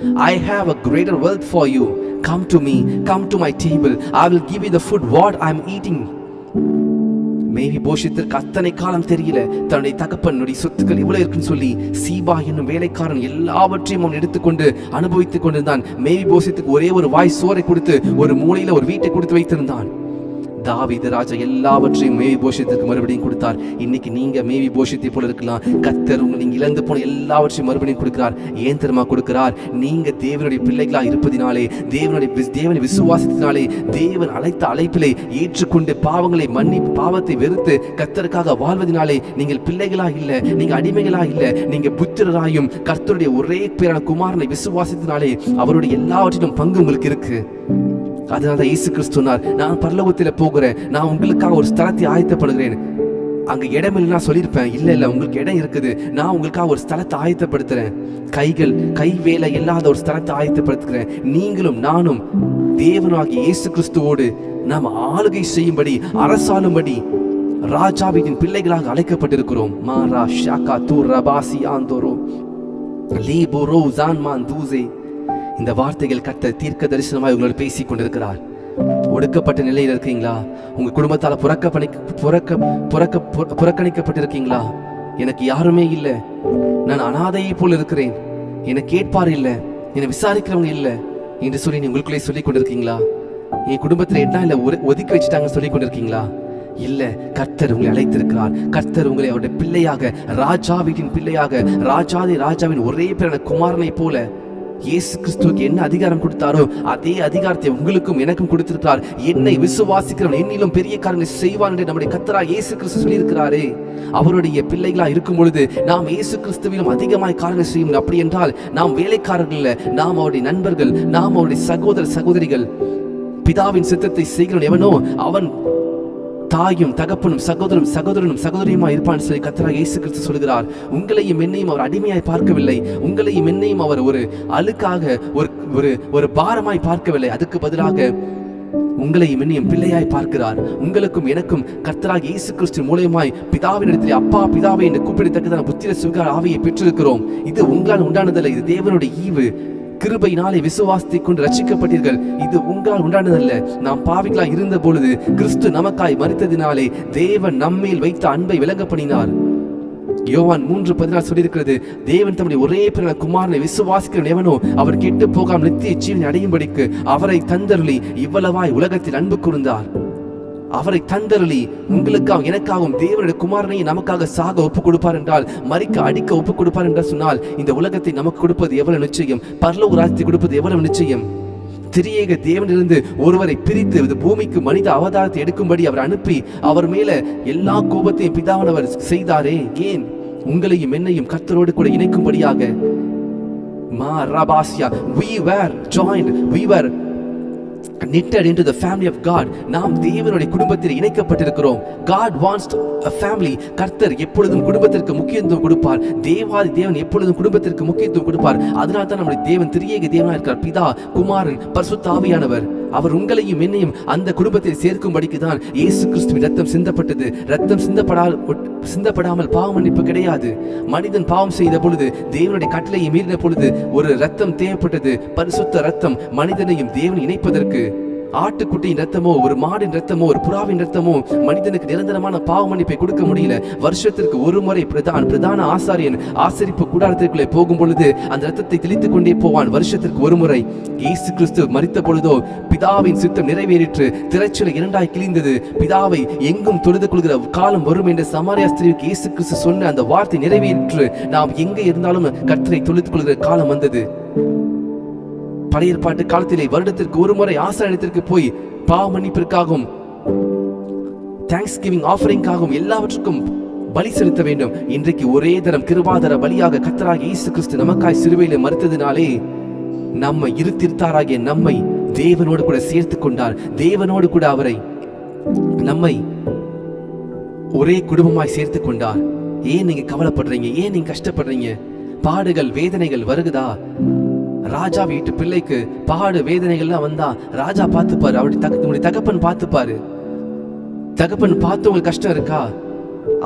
I have a greater wealth for you. Come to me, come to my table. I will give you the food what I am eating. மேவிபோஷேத்திற்கு அத்தனை காலம் தெரியல தன்னுடைய தகப்பனுடைய சொத்துக்கள் இவ்வளவு இருக்குன்னு சொல்லி. சீபா என்னும் வேலைக்காரன் எல்லாவற்றையும் அவன் எடுத்துக்கொண்டு அனுபவித்துக் கொண்டிருந்தான். மேவிபோஷேத்துக்கு ஒரே ஒரு வாய் சோறை கொடுத்து ஒரு மூலையில ஒரு வீட்டை கொடுத்து வைத்திருந்தான். தாவீது ராஜா எல்லாவற்றையும் மேவிபோஷேத்துக்கு மறுபடியும் கொடுத்தார். இன்னைக்கு நீங்க மேவிபோஷேத்தை போல இருக்கலாம். கர்த்தர் நீங்க இழந்து போன எல்லாவற்றையும் மறுபடியும் கொடுக்கிறார். ஏன் தெரியுமா கொடுக்கிறார்? நீங்க தேவனுடைய பிள்ளைகளா இருப்பதினாலே, தேவனை விசுவாசத்தினாலே, தேவன் அழைத்த அழைப்பிலே ஏற்றுக்கொண்டு பாவங்களை பாவத்தை வெறுத்து கர்த்தருக்காக வாழ்வதனாலே நீங்கள் பிள்ளைகளா இல்ல, நீங்க அடிமைகளா இல்ல, நீங்க புத்திரராயும் கர்த்தருடைய ஒரே பேரான குமாரனை விசுவாசத்தினாலே அவருடைய எல்லாவற்றிலும் பங்கு உங்களுக்கு இருக்கு. அதனால இயேசு கிறிஸ்து சொன்னார், நான் பரலோகத்தில் போகிறேன், நான் உங்களுக்காக ஒரு ஸ்தலத்தை ஆயத்தப்படுகிறேன். அங்க இடம் இல்லைன்னா சொல்லியிருப்பேன். இல்ல உங்களுக்கு இடம் இருக்குது, நான் உங்களுக்காக ஒரு ஸ்தலத்தை ஆயத்தப்படுத்துறேன். கை வேலை இல்லாத ஒரு ஸ்தலத்தை ஆயத்தப்படுத்துகிறேன். நீங்களும் நானும் தேவனாகிய இயேசு கிறிஸ்துவோடு நாம் ஆளுகை செய்யும்படி, அரசாளும்படி ராஜாவின் பிள்ளைகளாக அழைக்கப்பட்டிருக்கிறோம். மாரா ஷாகா தூ ரபாசி ஆந்தோரோ லீபோரோ ஜான்மான் தூசே. இந்த வார்த்தைகள் கர்த்தர் தீர்க்க தரிசனமாய் உங்களோடு பேசிக் கொண்டிருக்கிறார். ஒடுக்கப்பட்ட நிலையில் இருக்கீங்களா? உங்க குடும்பத்தால புறக்கணிக்கப்பட்டிருக்கீங்களா? எனக்கு யாருமே இல்லை, நான் அனாதையை போல் இருக்கிறேன், என்னை கேட்பார் இல்லை, என்னை விசாரிக்கிறவங்க இல்லை என்று சொல்லி நீ உங்களுக்குள்ளே சொல்லிக் கொண்டிருக்கீங்களா? என் குடும்பத்துல என்ன இல்லை ஒதுக்கி வச்சுட்டாங்க சொல்லிக் கொண்டிருக்கீங்களா? இல்ல, கர்த்தர் உங்களை அழைத்திருக்கிறார். கர்த்தர் உங்களை அவருடைய பிள்ளையாக, ராஜாவின் பிள்ளையாக, ராஜாவின் ஒரே பேரான குமாரனை போல இயேசு கிறிஸ்துவுக்கு என்ன அதிகாரம் கொடுத்தாரோ அதே அதிகாரத்தை உங்களுக்கும் எனக்கும் கொடுத்திருக்கிறார். என்னை விசுவாசிக்கிறவன் என்னிலும் பெரிய காரியங்களை செய்வான் என்று நம்முடைய கர்த்தராகிய இயேசு கிறிஸ்து சொல்லி இருக்கிறாரே. அவருடைய பிள்ளைகளா இருக்கும் பொழுது நாம் இயேசு கிறிஸ்துவிலும் அதிகமாய் காரியங்கள் செய்யும். அப்படி என்றால் நாம் வேலைக்காரர்கள் இல்ல, நாம் அவருடைய நண்பர்கள், நாம் அவருடைய சகோதர சகோதரிகள். பிதாவின் சித்தத்தை செய்கிறவன் எவனோ அவன் தாயும் தகப்பனும் சகோதரனும் சகோதரியுமா இருப்பான்னு சொல்லி கர்த்தராகிய இயேசு கிறிஸ்து சொல்கிறார். உங்களையும் என்னையும் அவர் அடிமையாய் பார்க்கவில்லை. உங்களையும் என்னையும் அவர் ஒரு அழுக்காக ஒரு பாரமாய் பார்க்கவில்லை. அதுக்கு பதிலாக உங்களையும் என்னையும் பிள்ளையாய் பார்க்கிறார். உங்களுக்கும் எனக்கும் கர்த்தராகிய இயேசு கிறிஸ்து மூலமாய் பிதாவினிடத்தில் அப்பா பிதாவை என்று கூப்பிடத்தக்கதான புத்திர சுவிகார ஆவியை பெற்றிருக்கிறோம். இது உங்களால் உண்டானதல்ல, இது தேவனுடைய ஈவு. கிருபையினாலே விசுவாசத்தை கொண்டு ரட்சிக்கப்பட்டீர்கள். இது உங்களால் உண்டானதல்ல. நாம் பாவிகளாய் இருந்த பொழுது கிறிஸ்து நமக்காய் மரித்ததினாலே தேவன் நம்மேல் வைத்த அன்பை விளங்க பண்ணினார். யோவான் 3:14 சொல்லியிருக்கிறது, தேவன் தம்முடைய ஒரே பிறந்த குமாரனை விசுவாசிக்கிற எவனோ அவர் கெட்டு போகாமல் நித்திய ஜீவனை அடையும்படிக்கு அவரை தந்தருளி இவ்வளவாய் உலகத்தில் அன்பு கூர்ந்தார். அவரை தந்தருளி உங்களுக்காகவும் எனக்காகவும் தேவனுடைய குமாரனை நமக்காக சாக ஒப்பு கொடுப்பார் என்றால், மரிக்க அடிக்க ஒப்பு கொடுப்பார் என்று சொன்னால், இந்த உலகத்தை நமக்கு கொடுப்பது எவ்வளவு நிச்சயம், பரலோக ராஜ்யத்தை கொடுப்பது எவ்வளவு நிச்சயம். திரியேக தேவனிலிருந்து ஒருவரை பிரித்து பூமிக்கு மனித அவதாரத்தை எடுக்கும்படி அவர் அனுப்பி அவர் மேல எல்லா கோபத்தையும் பிதாவானவர் செய்தாரே. ஏன்? உங்களையும் என்னையும் கர்த்தரோடு கூட இணைக்கும்படியாக. we were joined, we were knitted into the family of God. நாம் தேவனுடைய குடும்பத்தில் இணைக்கப்பட்டிருக்கிறோம். God wants a family. கர்த்தர் எப்பொழுதும் குடும்பத்திற்கு முக்கியத்துவம் கொடுப்பார். தேவாதி தேவன் எப்பொழுதும் குடும்பத்திற்கு முக்கியத்துவம் கொடுப்பார். அதனால தான் நம்முடைய தேவன் திரியேக தேவனாக இருக்கிறார். பிதா, குமாரன், பரிசுத்த ஆவியானவர். அவர் உங்களையும் என்னையும் அந்த குடும்பத்தில் சேர்க்கும்படிக்கு தான் இயேசு கிறிஸ்துவின் ரத்தம் சிந்தப்பட்டது. ரத்தம் சிந்தப்படாமல் பாவ மன்னிப்பு கிடையாது. மனிதன் பாவம் செய்த பொழுது, தேவனுடைய கட்டளையை மீறின பொழுது ஒரு ரத்தம் தேவைப்பட்டது. பரிசுத்த ரத்தம் மனிதனையும் தேவன் இணைப்பதற்கு. ஆட்டுக்குட்டியின் ரத்தமோ ஒரு மாடின் ரத்தமோ ஒரு புறாவின் ரத்தமோ மனிதனுக்கு நிரந்தரமான பாவ மன்னிப்பை கொடுக்க முடியல. வருஷத்திற்கு ஒரு முறை பிரதான ஆசாரியன் ஆசரிப்பு கூடாரத்திற்குள்ளே போகும் பொழுது அந்த ரத்தத்தை தெளித்துக் கொண்டே போவான். வருஷத்திற்கு ஒரு முறை. இயேசு கிறிஸ்து மரித்த பொழுதோ பிதாவின் சித்தம் நிறைவேறிற்று. திரைச்சலை இரண்டாய் கிழிந்தது. பிதாவை எங்கும் தொழுது கொள்கிற காலம் வரும் என்ற சமாரியா ஸ்திரீக்கு இயேசு கிறிஸ்து சொன்ன அந்த வார்த்தை நிறைவேறிற்று. நாம் எங்கே இருந்தாலும் கர்த்தரை தொழுது கொள்கிற காலம் வந்தது. பழைய ஏற்பாட்டு காலத்திலே வருடத்திற்கு ஒரு முறை ஆசாரியத்திற்கு போய் பாவ மன்னிப்பிற்காகவும் தேங்க்ஸ் கிவிங் ஆஃபரிங்காகவும் எல்லாவற்றுக்கும் பலி செலுத்த வேண்டும். இன்றைக்கு ஒரே தரம் கிருபாதர பலியாக கர்த்தராகிய இயேசு கிறிஸ்து நமக்காய் சிலுவையிலே மரித்ததினாலே நம்மை இருத்திருத்தாராகிய நம்மை தேவனோடு கூட சேர்த்து கொண்டார். தேவனோடு கூட அவரை நம்மை ஒரே குடும்பமாய் சேர்த்து கொண்டார். ஏன் நீங்க கவலைப்படுறீங்க? ஏன் நீங்க கஷ்டப்படுறீங்க? பாடுகள் வேதனைகள் வருகுதா? ராஜா வீட்டு பிள்ளைக்கு பாடு வேதனைகள்லாம் வந்தா ராஜா பார்த்துப்பாரு. அவருடைய தகப்பன் பார்த்துப்பாரு. தகப்பன் பார்த்து உங்களுக்கு கஷ்டம் இருக்கா?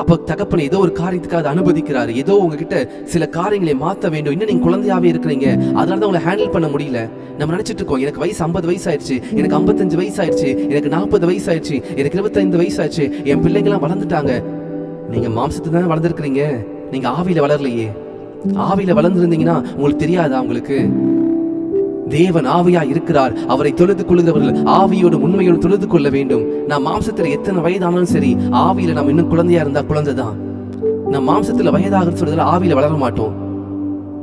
அப்ப தகப்பன் ஏதோ ஒரு காரியத்துக்காக அனுமதிக்கிறாரு. ஏதோ உங்ககிட்ட சில காரியங்களை மாற்ற வேண்டும். இன்னும் நீங்க குழந்தையாவே இருக்கிறீங்க, அதனாலதான் உங்களை ஹேண்டில் பண்ண முடியல. நம்ம நினைச்சிட்டு இருக்கோம், எனக்கு வயசு 50 வயசு ஆயிடுச்சு, எனக்கு 55 வயசு ஆயிடுச்சு, எனக்கு 40 வயசு ஆயிடுச்சு, எனக்கு 25 வயசு ஆயிடுச்சு, என் பிள்ளைங்கெல்லாம் வளர்ந்துட்டாங்க. நீங்க மாம்சத்துல தானே வளர்ந்துருக்கிறீங்க, நீங்க ஆவியில வளரலையே. ஆவியில வளர்ந்திருந்தீங்கன்னா உங்களுக்கு தெரியாதா? உங்களுக்கு தேவன் ஆவியா இருக்கிறார். அவரை தொழுது கொள்ளுகிறவர்கள் ஆவியோடு உண்மையோடு தொழுது கொள்ள வேண்டும். நான் மாம்சத்துல எத்தனை வயதானாலும் சரி, ஆவியில நம்ம இன்னும் குழந்தையா இருந்தா குழந்தைதான். நான் மாம்சத்துல வயதாக சொல்றதுல ஆவியில வளர மாட்டோம்.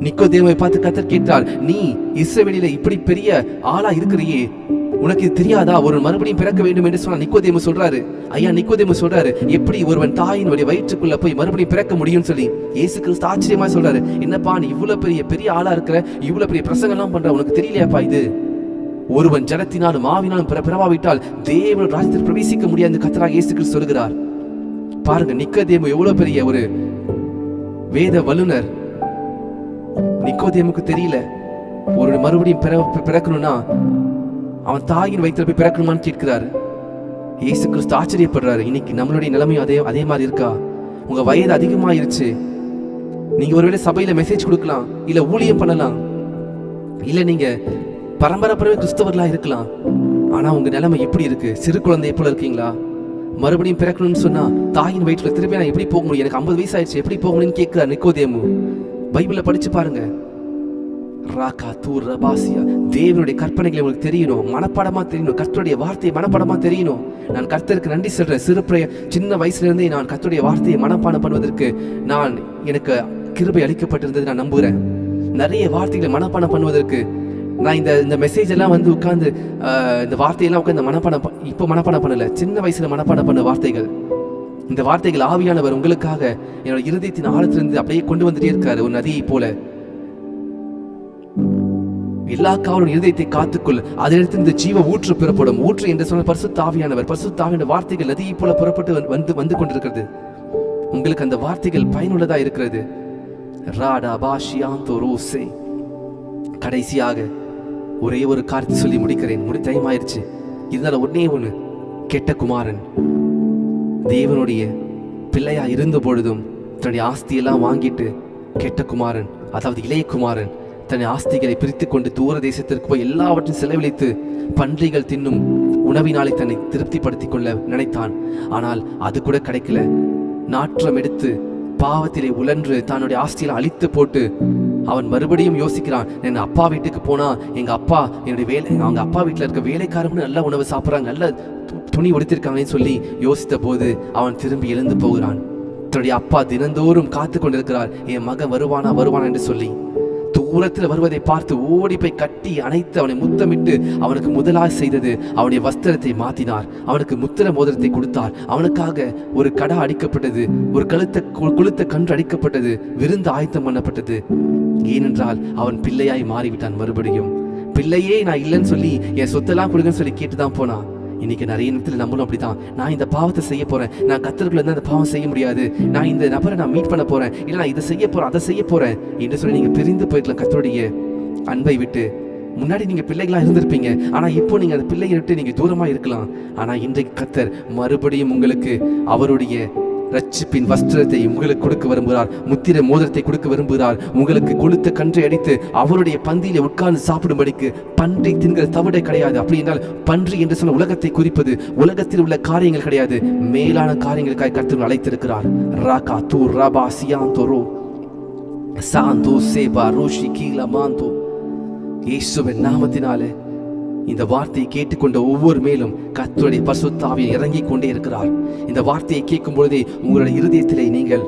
நிக்கோதேமுவை பார்த்து கர்த்தர் கேட்டார், நீ இஸ்ரவேலில இப்படி பெரிய ஆளா இருக்கிறியே, உனக்கு இது தெரியாதா? ஒரு மறுபடியும் பிறக்க வேண்டும் என்று சொன்னா நிக்கோதேமு சொல்றாரு. ஐயா, நிக்கோதேமு சொல்றாரு, எப்படி ஒருவன் தாயின் வயிற்றுக்குள்ள போய் மறுபடியும் பிறக்க முடியும்னு சொல்லி. இயேசு கிறிஸ்து ஆச்சரியமா சொல்றாரு, என்னப்பா நீ இவ்வளவு பெரிய ஆளா இருக்கிற, இவ்வளவு பெரிய பிரசங்கம் எல்லாம் பண்ற, உனக்கு தெரியலையாப்பா இது? ஒருவன் ஜலத்தினாலும் ஆவினாலும் பிறவாவிட்டால் தேவனுடைய ராஜ்யத்தில் பிரவேசிக்க முடியாது கர்த்தராகிய இயேசு கிறிஸ்து சொல்கிறார். பாருங்க, நிக்கோதேமு எவ்வளவு பெரிய ஒரு வேத வல்லுனர். நிக்கோதேமுக்கு தெரியல ஒரு மறுபடியும் பிறக்கணும்னா அவன் தாயின் வயிற்றுல போய் பிறக்கணுமான்னு கேட்கிறாரு. இயேசு கிறிஸ்து ஆச்சரியப்படுறாரு. இன்னைக்கு நம்மளுடைய நிலைமையும் அதே மாதிரி இருக்கா? உங்க வயது அதிகமாயிருச்சு, நீங்க ஒருவேளை சபையில மெசேஜ் கொடுக்கலாம், இல்ல ஊழியம் பண்ணலாம், இல்ல நீங்க பரம்பரை கிறிஸ்தவர்களா இருக்கலாம். ஆனா உங்க நிலைமை எப்படி இருக்கு? சிறு குழந்தை போல இருக்கீங்களா? மறுபடியும் பிறக்கணும்னு சொன்னா தாயின் வயிற்றுல திருப்பி நான் எப்படி போக முடியும்? எனக்கு 50 வயசு ஆயிடுச்சு, எப்படி போக முடியும்னு கேட்கிறார் நிக்கோதேமு. பைபிளை படிச்சு பாருங்க. தேவனுடைய கற்பனைகளை உங்களுக்கு தெரியணும், மனப்பாடமா தெரியணும். கர்த்தருடைய வார்த்தையை மனப்பாடமா தெரியணும். நான் கர்த்தருக்கு நன்றி சொல்றேன். சின்ன வயசுல இருந்தே நான் கர்த்தருடைய வார்த்தையை மனப்பாடம் பண்ணுவதற்கு எனக்கு கிருபை அளிக்கப்பட்டிருந்தது நான் நம்புகிறேன். நிறைய வார்த்தைகளை மனப்பாடம் பண்ணுவதற்கு நான் இந்த மெசேஜ் எல்லாம் வந்து உட்கார்ந்து இந்த வார்த்தையெல்லாம் உட்காந்து மனப்பாடம் பண்ணல. சின்ன வயசுல மனப்பாடம் பண்ண வார்த்தைகள். இந்த வார்த்தைகள் ஆவியானவர் உங்களுக்காக என்னோட இருதயத்தின் ஆழத்திலிருந்து அப்படியே கொண்டு வந்துட்டே இருக்காரு, ஒரு நதியை போல. எல்லா காவலும் இருதயத்தை காத்துக்கொள், அதிலிருந்து இந்த ஜீவ ஊற்று பெறப்படும். ஊற்று என்று சொன்ன பரிசுத்த ஆவியானவர். பரிசுத்த ஆவியான வார்த்தைகள் நதியை போல புறப்பட்டு வந்து கொண்டிருக்கிறது. உங்களுக்கு அந்த வார்த்தைகள் பயனுள்ளதா இருக்கிறது. ராடா பாஷியாந்தோ ரோசே. கடைசியாக ஒரே ஒரு காரியத்தை சொல்லி முடிக்கிறேன். டைம் ஆயிடுச்சு. இருந்தாலும் ஒன்னே ஒண்ணு, கெட்ட குமாரன் தேவனுடைய பிள்ளையா இருந்த பொழுதும் தன்னுடைய ஆஸ்தியெல்லாம் வாங்கிட்டு, கெட்ட குமாரன் அதாவது இளைய குமாரன் தன் ஆஸ்திகளை பிரித்து கொண்டு தூர தேசத்திற்கு போய் எல்லாவற்றையும் செலவழித்து பன்றிகள் தின்னும் உணவினாலே தன்னை திருப்திப்படுத்திக் கொள்ள நினைத்தான். ஆனால் அது கூட கிடைக்கல. நாற்றம் எடுத்து பாவத்திலே உழன்று தன்னுடைய ஆஸ்தியை அழித்து போட்டு அவன் மறுபடியும் யோசிக்கிறான், என் அப்பா வீட்டுக்கு போனா எங்க அப்பா அவங்க அப்பா வீட்டுல இருக்க வேலைக்காரங்க நல்ல உணவு சாப்பிட்றாங்க, நல்ல துணி உடுத்திருக்காங்கன்னு சொல்லி யோசித்த போது அவன் திரும்பி எழுந்து போகிறான். தன்னுடைய அப்பா தினந்தோறும் காத்து கொண்டிருக்கிறார், என் மகன் வருவானா என்று சொல்லி. தூரத்தில் வருவதை பார்த்து ஓடி போய் கட்டி அணைத்து அவனை முத்தமிட்டு அவனுக்கு முதலாக செய்தது அவனுடைய வஸ்திரத்தை மாத்தினார். அவனுக்கு முத்திர மோதிரத்தை கொடுத்தார். அவனுக்காக ஒரு கடா அடிக்கப்பட்டது, ஒரு கொளுத்த கன்று அடிக்கப்பட்டது, விருந்து ஆயத்தம் பண்ணப்பட்டது. ஏனென்றால் அவன் பிள்ளையாய் மாறிவிட்டான். மறுபடியும் பிள்ளையே நான் இல்லைன்னு சொல்லி என் சொத்தெல்லாம் கொடுங்கன்னு சொல்லி கேட்டுதான் போனான். இன்னைக்கு நிறைய நேரத்தில் நம்மளும் அப்படிதான். நான் இந்த பாவத்தை செய்ய போறேன், நான் கத்தருக்குள்ள இருந்தா அந்த பாவம் செய்ய முடியாது, நான் இந்த நபரை நான் மீட் பண்ண போறேன், இல்ல நான் இதை செய்ய போறேன் அதை செய்ய போறேன் என்று சொல்லி நீங்க பிரிந்து போயிருக்கலாம் கத்தருடைய அன்பை விட்டு. முன்னாடி நீங்க பிள்ளைகளா இருந்திருப்பீங்க, ஆனா இப்போ நீங்க அந்த பிள்ளையை விட்டு நீங்க தூரமா இருக்கலாம். ஆனா இன்றைக்கு கத்தர் மறுபடியும் உங்களுக்கு அவருடைய ரட்சிப்பின் வஸ்திரத்தை உங்களுக்கு கொடுக்க விரும்புகிறார், முத்திர மோதிரத்தை கொடுக்க விரும்புகிறார். உங்களுக்கு கொளுத்த கன்றை அடித்து அவருடைய பந்தியில உட்கார்ந்து சாப்பிடும்படிக்கு. பன்றி தின்கிற தவிட கிடையாது. அப்படி என்றால் பன்றி என்று சொன்ன உலகத்தை குறிப்பது, உலகத்தில் உள்ள காரியங்கள் கிடையாது, மேலான காரியங்களுக்காக கர்த்தர் அழைத்திருக்கிறார். ராகா தூ ரபா சியாந்தோரோ சாந்தோ சேபா ரோஷி கீலா மாந்தோ. இயேசுவின் நாமத்தினாலே இந்த வார்த்தையை கேட்டுக்கொண்ட ஒவ்வொரு மேலும் கர்த்தருடைய பரிசுத்த ஆவி இறங்கி கொண்டே இருக்கிறார். இந்த வார்த்தையை கேட்கும் பொழுதே உங்களுடைய இருதயத்திலே நீங்கள்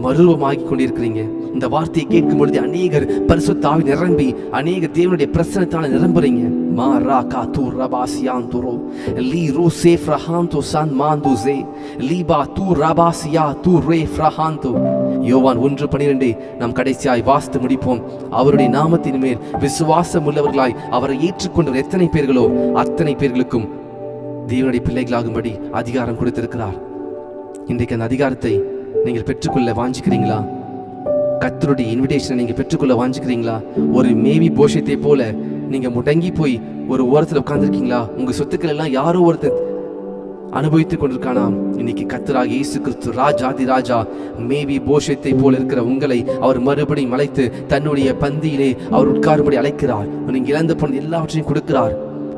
மறுரூபமாகி கொண்டிருக்கிறீங்க. இந்த வார்த்தையை கேட்கும் பொழுது அநேகர் பரிசுத்த ஆவி நிரம்பி அநேகர் தேவனுடைய பிரசன்னத்தால நிரம்புறீங்க. யோவான் 1:12 நாம் கடைசியாய் வாசித்து முடிப்போம். அவருடைய நாமத்தின் மேல் விசுவாசம் உள்ளவர்களாய் அவரை ஏற்றுக்கொண்ட எத்தனை பேர்களோ அத்தனை பேர்களுக்கும் தேவனுடைய பிள்ளைகளாகும்படி அதிகாரம் கொடுத்திருக்கிறார். இன்றைக்கு அந்த அதிகாரத்தை நீங்கள் பெற்றுக்கொள்ள வாஞ்சிக்கிறீங்களா? கர்த்தருடைய இன்விடேஷனை நீங்க பெற்றுக்கொள்ள வாஞ்சிக்கிறீங்களா? ஒரு மேவி போஷத்தை போல நீங்க முடங்கி போய் ஒரு ஓரத்தில் உட்கார்ந்துருக்கீங்களா? உங்க சொத்துக்கள் எல்லாம் யாரோ ஒருத்தர் அனுபவித்துக் கொண்டிருக்கானாம். இன்னைக்கு கர்த்தராகிய இயேசு கிறிஸ்து ராஜாதி ராஜா மேவி போஷத்தை போல இருக்கிற உங்களை அவர் மறுபடியும் அழைத்து தன்னுடைய பந்தியிலே அவர் உட்காரும்படி அழைக்கிறார். நீங்க இழந்து போன எல்லாவற்றையும் கொடுக்கிறார்.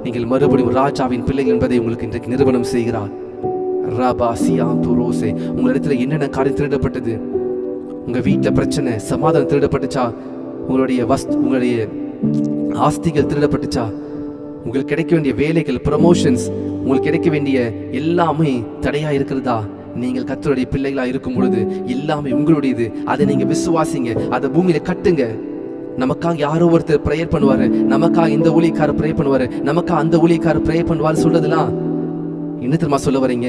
நீங்கள் மறுபடியும் ராஜாவின் பிள்ளைகள் என்பதை உங்களுக்கு இன்றைக்கு நிரூபணம் செய்கிறார். உங்களிடத்துல என்னென்ன காரியம் திருடப்பட்டது? உங்க வீட்டுல பிரச்சனை, சமாதானம் திருடப்பட்டுச்சா? உங்களுடைய ஆஸ்திகள் திருடப்பட்டுச்சா? உங்களுக்கு கிடைக்க வேண்டிய வேலைகள், ப்ரமோஷன்ஸ், உங்களுக்கு கிடைக்க வேண்டிய எல்லாமே தடையா இருக்கிறதா? நீங்கள் கர்த்தருடைய பிள்ளைகளா இருக்கும் பொழுது எல்லாமே உங்களுடையது. அதை நீங்க விசுவாசிங்க, அதை பூமியில கட்டுங்க. நமக்காக யாரோ ஒருத்தர் ப்ரேயர் பண்ணுவாரு, நமக்காக இந்த ஊழியக்காரர் ப்ரே பண்ணுவாரு, நமக்காக அந்த ஊழியக்காரர் ப்ரே பண்ணுவாரு சொல்றதுலாம் என்ன தெரியுமா சொல்ல வரீங்க?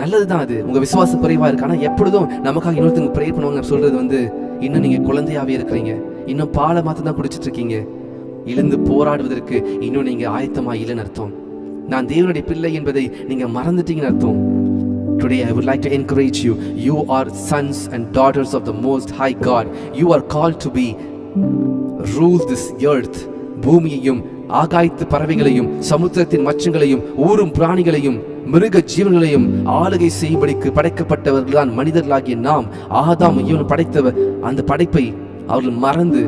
நல்லதுதான், அது உங்க விசுவாச குறைவா இருக்கு. ஆனா எப்பொழுதும் நமக்காக இன்னொருத்தவங்க ப்ரே பண்ணுவாங்க சொல்றது இன்னும் நீங்க குழந்தையாவே இருக்கிறீங்க, இன்னும் பாலை மாத்த தான் குடிச்சிட்டு இருக்கீங்க. எழுந்து போராடுவதற்கு இன்னும் நீங்க ஆயத்தமா இல்லைன்னு அர்த்தம். நான் தேவனுடைய பிள்ளை என்பதை நீங்க மறந்துட்டீங்கன்னு அர்த்தம். Today I would like to encourage you. You are sons and daughters of the Most High God. You are called to be rule this earth. பூமியையும் ஆகாயத்து பறவைகளையும் சமுத்திரத்தின் மச்சங்களையும் ஊரும் பிராணிகளையும் மிருக ஜீவன்களையும் ஆளுகை செய்யும்படிக்கு படைக்கப்பட்டவர்கள் தான் மனிதர்களாகிய நாம். ஆதாம் இவன் படைத்தவர். அந்த படைப்பை அவர்கள் மறந்து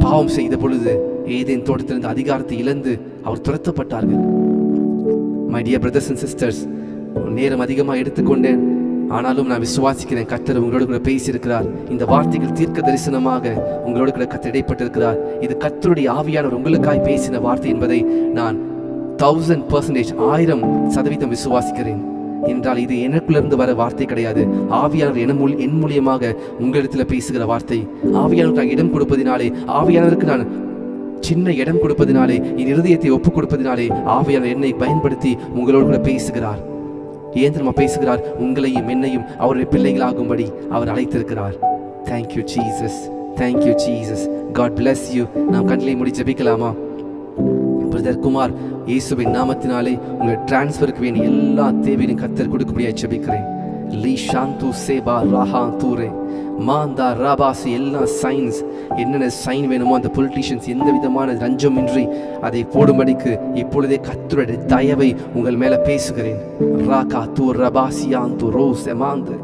பாவம் செய்த பொழுது ஏதேன் தோட்டத்திலிருந்து அதிகாரத்தை இழந்து அவர் துரத்தப்பட்டார்கள். My dear brothers and sisters, நேரம் அதிகமாக எடுத்துக்கொண்டேன். ஆனாலும் நான் விசுவாசிக்கிறேன் கர்த்தர் உங்களோடு கூட பேசியிருக்கிறார். இந்த வார்த்தைகள் தீர்க்க தரிசனமாக உங்களோடு கூட கர்த்தர் இடைப்பட்டிருக்கிறார். இது கர்த்தருடைய ஆவியானவர் உங்களுக்காய் பேசின வார்த்தை என்பதை நான் 1000% 1000% விசுவாசிக்கிறேன். என்றால் இது எனக்குள்ளிருந்து வர வார்த்தை கிடையாது. ஆவியானவர் என் மூலியமாக உங்களிடத்துல பேசுகிற வார்த்தை. ஆவியானவருக்கு நான் இடம் கொடுப்பதினாலே, ஆவியானவருக்கு நான் சின்ன இடம் கொடுப்பதினாலே, என் இருதயத்தை ஒப்புக் கொடுப்பதினாலே ஆவியானவர் என்னை பயன்படுத்தி உங்களோடு கூட பேசுகிறார். ஏன் தெரியுமா பேசுகிறார்? உங்களையும் என்னையும் அவருடைய பிள்ளைகளாகும்படி அவர் அழைத்திருக்கிறார். Thank you Jesus. Thank you Jesus. God bless you. நாம் கண்களை மூடி ஜெபிக்கலாமா? பிரதர் குமார், இயேசுவின் நாமத்தினாலே உங்கள் டிரான்ஸ்ஃபருக்கு வேண்டிய எல்லா தேவையும் கர்த்தர் கொடுக்கும்படியாக ஜெபிக்கிறேன். லீ ஷாந்து சேபா ராஹா தூரே மாந்தா ராபாசி எல்லா சைன்ஸ், என்னென்ன சைன் வேணுமோ அந்த பொலிட்டீஷியன்ஸ் எந்த விதமான லஞ்சமின்றி அதை போடும்படிக்கு இப்பொழுதே கர்த்தருடைய தயவை உங்கள் மேலே பேசுகிறேன். ராகா தூர் ரபாசியாந்து ரோஸ் எமாந்து,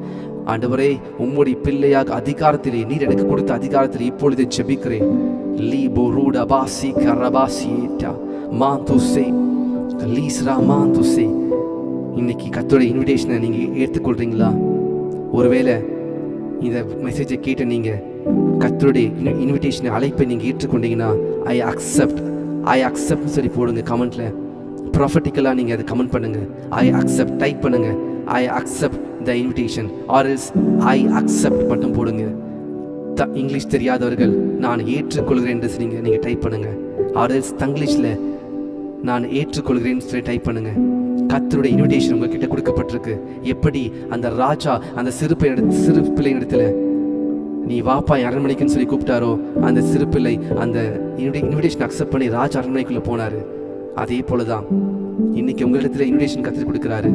ஆண்டவரே உம்முடைய பிள்ளையாக அதிகாரத்திலே நீர் எனக்கு கொடுத்த அதிகாரத்திலே இப்பொழுதே ஜெபிக்கிறேன். லீ போரூடா பாசி கரபாசி ஏட்டா மாந்துசே லீஸ்ரா மாந்துசே. இன்னைக்கு கர்த்தருடைய இன்விடேஷனை நீங்கள் ஏற்றுக்கொள்கிறீங்களா? ஒருவேளை இந்த மெசேஜை கேட்ட நீங்கள் கர்த்தருடைய இன்விடேஷனை அழைப்பை நீங்கள் ஏற்றுக்கொண்டீங்கன்னா ஐ அக்செப்ட் சொல்லி போடுங்க கமெண்ட்டில். ப்ராஃபட்டிக்கலாக நீங்கள் அதை கமெண்ட் பண்ணுங்கள். ஐ அக்செப்ட் டைப் பண்ணுங்கள். I accept the invitation or else I accept மட்டும் போடுங்க. இங்கிலீஷ் தெரியாதவர்கள் நான் ஏற்றுக்கொள்கிறேன் என்று நீங்கள் டைப் பண்ணுங்கள். ஆர் எல்ஸ் தங்கிலீஷில் நான் ஏற்றுக்கொள்கிறேன்னு சொல்லி டைப் பண்ணுங்கள். கர்த்தருடைய இன்விடேஷன் உங்ககிட்ட கொடுக்கப்பட்டிருக்கு. எப்படி அந்த ராஜா அந்த சிறு பிள்ளை இடத்துல நீ வாப்பா அரண்மனைக்குன்னு சொல்லி கூப்பிட்டாரோ, அந்த சிறு பிள்ளை அந்த இன்விடேஷன் அக்செப்ட் பண்ணி ராஜா அரண்மனைக்குள்ள போனாரு. அதே போலதான் இன்னைக்கு உங்களிடத்துல இன்விடேஷன் கர்த்தர் கொடுக்கிறாரு.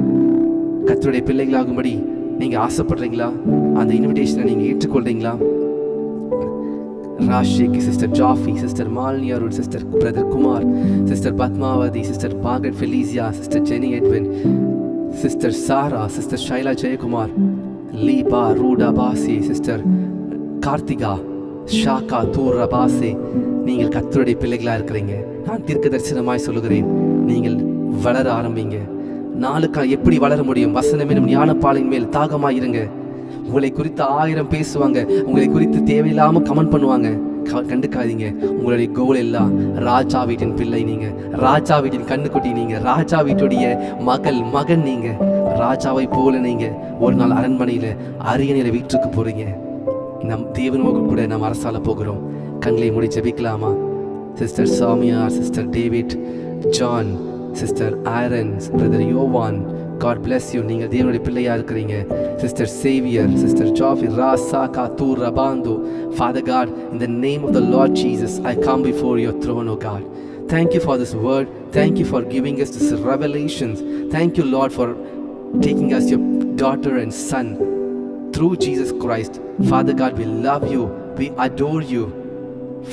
கர்த்தருடைய பிள்ளைகளாகும்படி நீங்க ஆசைப்படுறீங்களா? அந்த இன்விடேஷனை நீங்க ஏற்றுக்கொள்றீங்களா? Rashik, sister Jaffi, sister Malini Arul, sister brother Kumar, sister Padmavathi, sister Margaret Felicia, sister Jenny Edwin, sister Sarah, sister Shaila Jayakumar, லீபா ரூடா பாசி, சிஸ்டர் கார்த்திகா, ஷாக்கா தூர் பாசி. நீங்கள் கர்த்தருடைய பிள்ளைகளாக இருக்கிறீங்க. நான் தீர்க்க தரிசனமாய் சொல்லுகிறேன், நீங்கள் வளர ஆரம்பிங்க. நாளுக்கா எப்படி வளர முடியும்? வசனம் என்னும் ஞானப்பாலின் மேல் தாகமாய் இருங்க. உங்களை குறித்து 1000 பேசுவாங்க, உங்களை குறித்து தேவையில்லாம கமெண்ட் பண்ணுவாங்க. கண்டுக்காதீங்க. உங்களுடைய கோல் எல்லாம் ராஜா வீட்டின் பிள்ளை நீங்க, ராஜா வீட்டின் கண்ணுக்குட்டி நீங்க, ராஜா வீட்டுடைய மகன் நீங்க. ராஜாவை போல நீங்க ஒரு நாள் அரண்மனையில அரியணையில வீட்டுக்கு போறீங்க. நம் தேவனோடு கூட நாம் அரசால போகிறோம். கண்களை மூடி ஜெபிக்கலாமா? Sister Samiya, sister David, John, sister Aaron, brother யோவான், God bless you. நீங்கள் தேவனுடைய பிள்ளையா இருக்கிறீங்க. சிஸ்டர் சேவியர், சிஸ்டர் ஜாஃபி, ராசா காத்தூர் ரபாந்து. Father God, in the name of the Lord Jesus, I come before your throne, O God. Thank you for this word. Thank you for giving us this revelations. Thank you, Lord, for taking us your daughter and son through Jesus Christ. Father God, we love you. We adore you.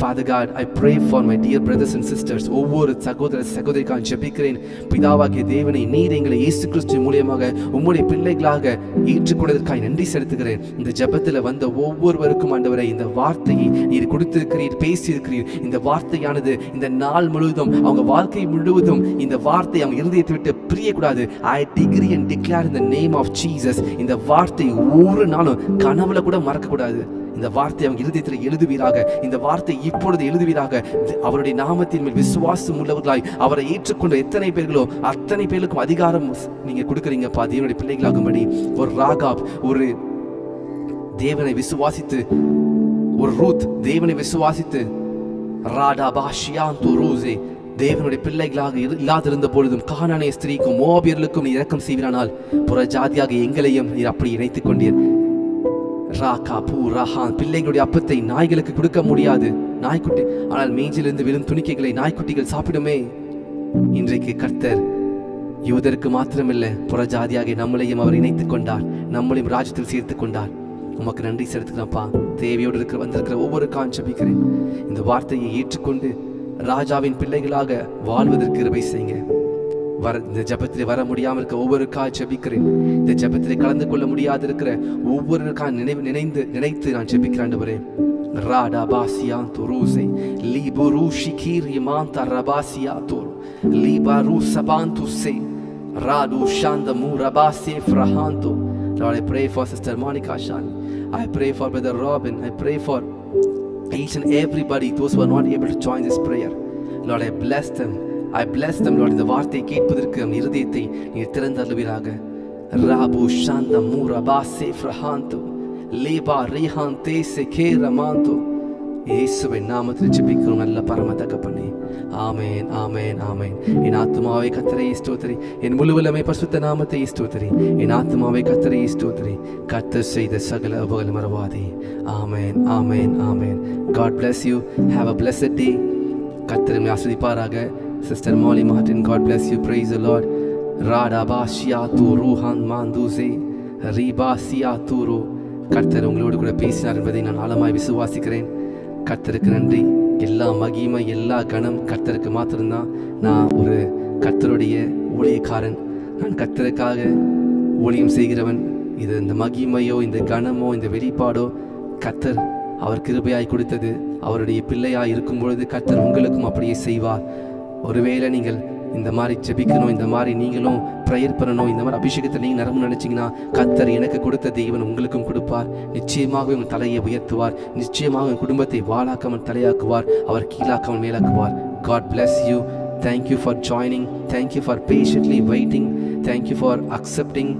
Father God, I pray for my dear brothers and sisters. ஒவ்வொரு சகோதர சகோதரிக்காக ஜெபிக்கிறேன். பிதாவாகிய தேவனை, நீர் எங்களை இயேசு கிறிஸ்து மூலமாக உம்முடைய பிள்ளைகளாக ஏற்றுக்கொண்டதற்காக நன்றி செலுத்துகிறேன். இந்த ஜெபத்தில் வந்த ஒவ்வொருவருக்கும் ஆண்டவரே, இந்த வார்த்தையை நீர் கொடுத்திருக்கிறீர், பேசியிருக்கிறீர். இந்த வார்த்தையானது இந்த நாள் முழுவதும், அவங்க வாழ்க்கை முழுவதும் இந்த வார்த்தை அவங்க இருதயத்தை விட்டு பிரியக்கூடாது. I decree and declare in the name of Jesus. இந்த வார்த்தை ஒரு நாளும் கனவுல கூட மறக்கக்கூடாது. இந்த வார்த்தை அவங்க இருதயத்தில் எழுதுவீராக. இந்த வார்த்தை இப்பொழுது எழுதுவீராக. அவருடைய நாமத்தின் மேல் விசுவாசம் உள்ளவர்களாய் அவரை ஏற்றுக்கொண்ட எத்தனை பேர்களோ அத்தனை பேருக்கும் அதிகாரம் நீங்க கொடுக்குறீங்கப்பா. தேவனுடைய பிள்ளைகளாகும்படி ஒரு ராகாப், ஒரு தேவனை விசுவாசித்து, ஒரு ரூத் தேவனை விசுவாசித்து, ராடா பாஷியாந்து ரோசே தேவனுடைய பிள்ளைகளாக இல்லாதிருந்த பொழுதும் கானானிய ஸ்திரீக்கும் மோவாபியர்களுக்கும் நீ இரக்கம் செய்வீரானால் புற ஜாதியாக எங்களையும் நீர் அப்படி இணைத்துக் கொண்டீர். ராகா பூ ரஹான், பிள்ளைகளுடைய அப்பத்தை நாய்களுக்கு கொடுக்க முடியாது, நாய்க்குட்டி, ஆனால் மேஞ்சிலிருந்து விழும் துணிக்கைகளை நாய்க்குட்டிகள் சாப்பிடுமே. இன்றைக்கு கர்த்தர் யூதருக்கு மாத்திரமில்லை, புறஜாதியாக நம்மளையும் அவர் இணைத்துக் கொண்டார், நம்மளையும் ராஜ்யத்தில் சேர்த்து கொண்டார். உமக்கு நன்றி செலுத்துக்கிறப்பா. தேவையோடு வந்திருக்கிற ஒவ்வொரு காஞ்சபிக்கிறேன். இந்த வார்த்தையை ஏற்றுக்கொண்டு ராஜாவின் பிள்ளைகளாக வாழ்வதற்கு கிருபை செய்யுங்க. இந்த ஜபத்திலே வர முடியாமல் இருக்க ஒவ்வொருக்காக ஜெபிக்கிறேன். இந்த ஜபத்திலே கலந்து கொள்ள முடியாது இருக்கிற ஒவ்வொருக்காக நினைத்து நான் ஜெபிக்கிறேன். ஆண்டவரே, Rada பாசியாந்து ரோசே லிபுரு ஷிகிரி மாந்தா ரபாசியாத்து லிபரு சபாந்துசே rod ஷாந்தமு ரபாசே ஃப்ரஹாந்து. Lord, I pray for Sister Monica Shani. I pray for Brother Robin. I pray for each and everybody, those who are not able to join this prayer. Lord, I bless them. Lord. இந்த வார்த்தையை கேட்பதற்கு நம் இருதயத்தை நீர் திறந்தருளுவீராக. ராபு ஷாந்தம் மூரபாசே ஃப்ரஹாந்து லேபா ரேஹாந்தே செகே ரமாந்து. இயேசுவின் நாமத்தில் ஜெபிக்கிறோம் நல்ல பரம தகப்பனே. ஆமென், ஆமென், ஆமென். என் ஆத்துமாவே கர்த்தரை ஸ்தோத்திரி, என் முழு உள்ளமே பரிசுத்த நாமத்தை ஸ்தோத்திரி. என் ஆத்துமாவே கர்த்தரை ஸ்தோத்திரி, கர்த்தர் செய்த சகல உபகாரங்களை மறவாதே. ஆமென், ஆமென், ஆமென். God bless you. Have a blessed day. கர்த்தர் உங்களை ஆசீர்வதிப்பாராக. Sister Mali Martin, God bless you. Praise the Lord. ராடாபாஷியா துருஹான் மாந்துசே ரீபாசியா துரு. கர்த்தர் உங்களோடு கூட பேசினார் என்பதை நான் ஆழமாய் விசுவாசிக்கிறேன். கர்த்தருக்கு நன்றி. எல்லா மகிமை எல்லா கணம் கர்த்தருக்கு மாத்திரம்தான். நான் ஒரு கர்த்தருடைய ஊழியக்காரன். நான் கர்த்தருக்காக ஊழியம் செய்கிறவன். இது இந்த மகிமையோ இந்த கணமோ இந்த வெளிப்பாடோ கர்த்தர் அவர் கிருபையாய் கொடுத்தது. அவருடைய பிள்ளையாய் இருக்கும் பொழுது கர்த்தர் உங்களுக்கும் அப்படியே செய்வார். ஒருவேளை நீங்கள் இந்த மாதிரி ஜெபிக்கணும், இந்த மாதிரி நீங்களும் ப்ரேயர் பண்ணணும், இந்த மாதிரி அபிஷேகத்தை நீங்கள் நிரம்பு நினைச்சிங்கன்னா கர்த்தர் எனக்கு கொடுத்த தெய்வன் உங்களுக்கும் கொடுப்பார். நிச்சயமாக உங்கள் தலையை உயர்த்துவார். நிச்சயமாக உங்கள் குடும்பத்தை வாழாக்காமல் தலையாக்குவார். அவர் கீழாக்காமல் மேலாக்குவார். God bless you. Thank you for joining. Thank you for patiently waiting. Thank you for accepting.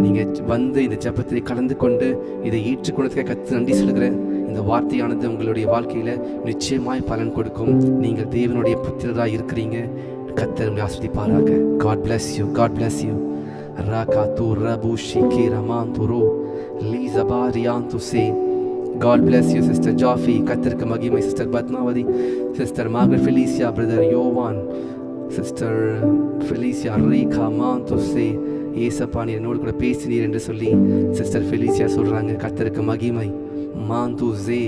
நீங்கள் வந்து இந்த ஜெபத்தில் கலந்து கொண்டு இதை ஏற்றுக்கொண்டதுக்காக கர்த்தர் நன்றி சொல்கிறேன். இந்த வார்த்தையானது உங்களுடைய வாழ்க்கையில் நிச்சயமாய் பலன் கொடுக்கும். நீங்கள் தேவனுடைய புத்திரராக இருக்கிறீங்க. கர்த்தர் உங்களை ஆசீர்வதிப்பாராக. God bless you. God bless you. ராகாத்து ரபுஷி கிரமாந்துரு லீசபாரியாந்து say. God bless you, Sister Jaffi. கர்த்தருக்கு மகிமை. Sister Padmavathi, sister Margaret Felicia, brother Yovan, sister Felicia ரீகா மாந்து சே. ஏசப்பா நீர் என்னோடு கூட பேசினீர் என்று சொல்லி சிஸ்டர் ஃபெலிசியா சொல்றாங்க. கர்த்தருக்கு மகிமை. மாந்து ஜே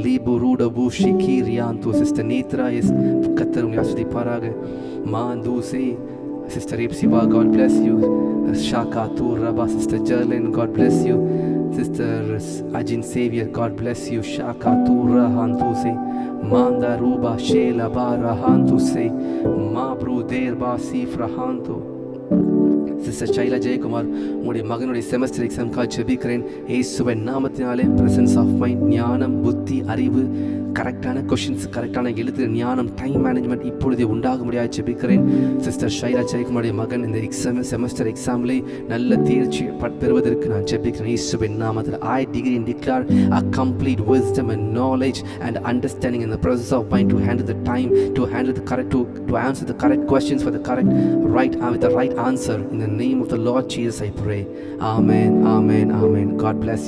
லீபுருட பூஷி கீரியாந்து. சிஸ்டர் நேத்ரா எஸ் கர்த்தர் உங்களை ஆசீர்வதிப்பாராக. மாந்து சே. Sister Epsiba, God bless you. ஷாகா தூ ரபா. Sister Jerlin, God bless you. Sister Ajin Xavier, God bless you. ஷாகா தூ ரஹாந்து சே. மாந்தா ரூபா ஷேலா பா ரஹாந்து சே. மாப்ரு தேர்பா சீஃப் ரஹாந்து. சிஸ்டர் ஷைலா ஜெயக்குமார், உங்களுடைய மகனுடைய செமஸ்டர் எக்ஸாம்காக ஜெபிக்கிறேன். இயேசுவின் நாமத்தினாலே பிரசன்ஸ் ஆஃப் மைண்ட், ஞானம், புத்தி, அறிவு, கரெக்டான கொஷின்ஸ், கரெக்டான எழுத்து ஞானம், டைம் மேனேஜ்மெண்ட் இப்பொழுதே உண்டாக முடியாது ஜெபிக்கிறேன். சிஸ்டர் ஷைலா ஜெயக்குமாருடைய மகன் இந்த செமஸ்டர் எக்ஸாம்லே நல்ல தேர்ச்சி பெறுவதற்கு நான் ஜெபிக்கிறேன். இயேசுவின் நாமத்தில் I decree and declare a complete wisdom and knowledge and understanding in the presence of mind to handle the time, to handle the correct, to answer the correct questions for the correct right with the right answer. In the name of the Lord Jesus I pray. Amen, amen, amen. God bless you.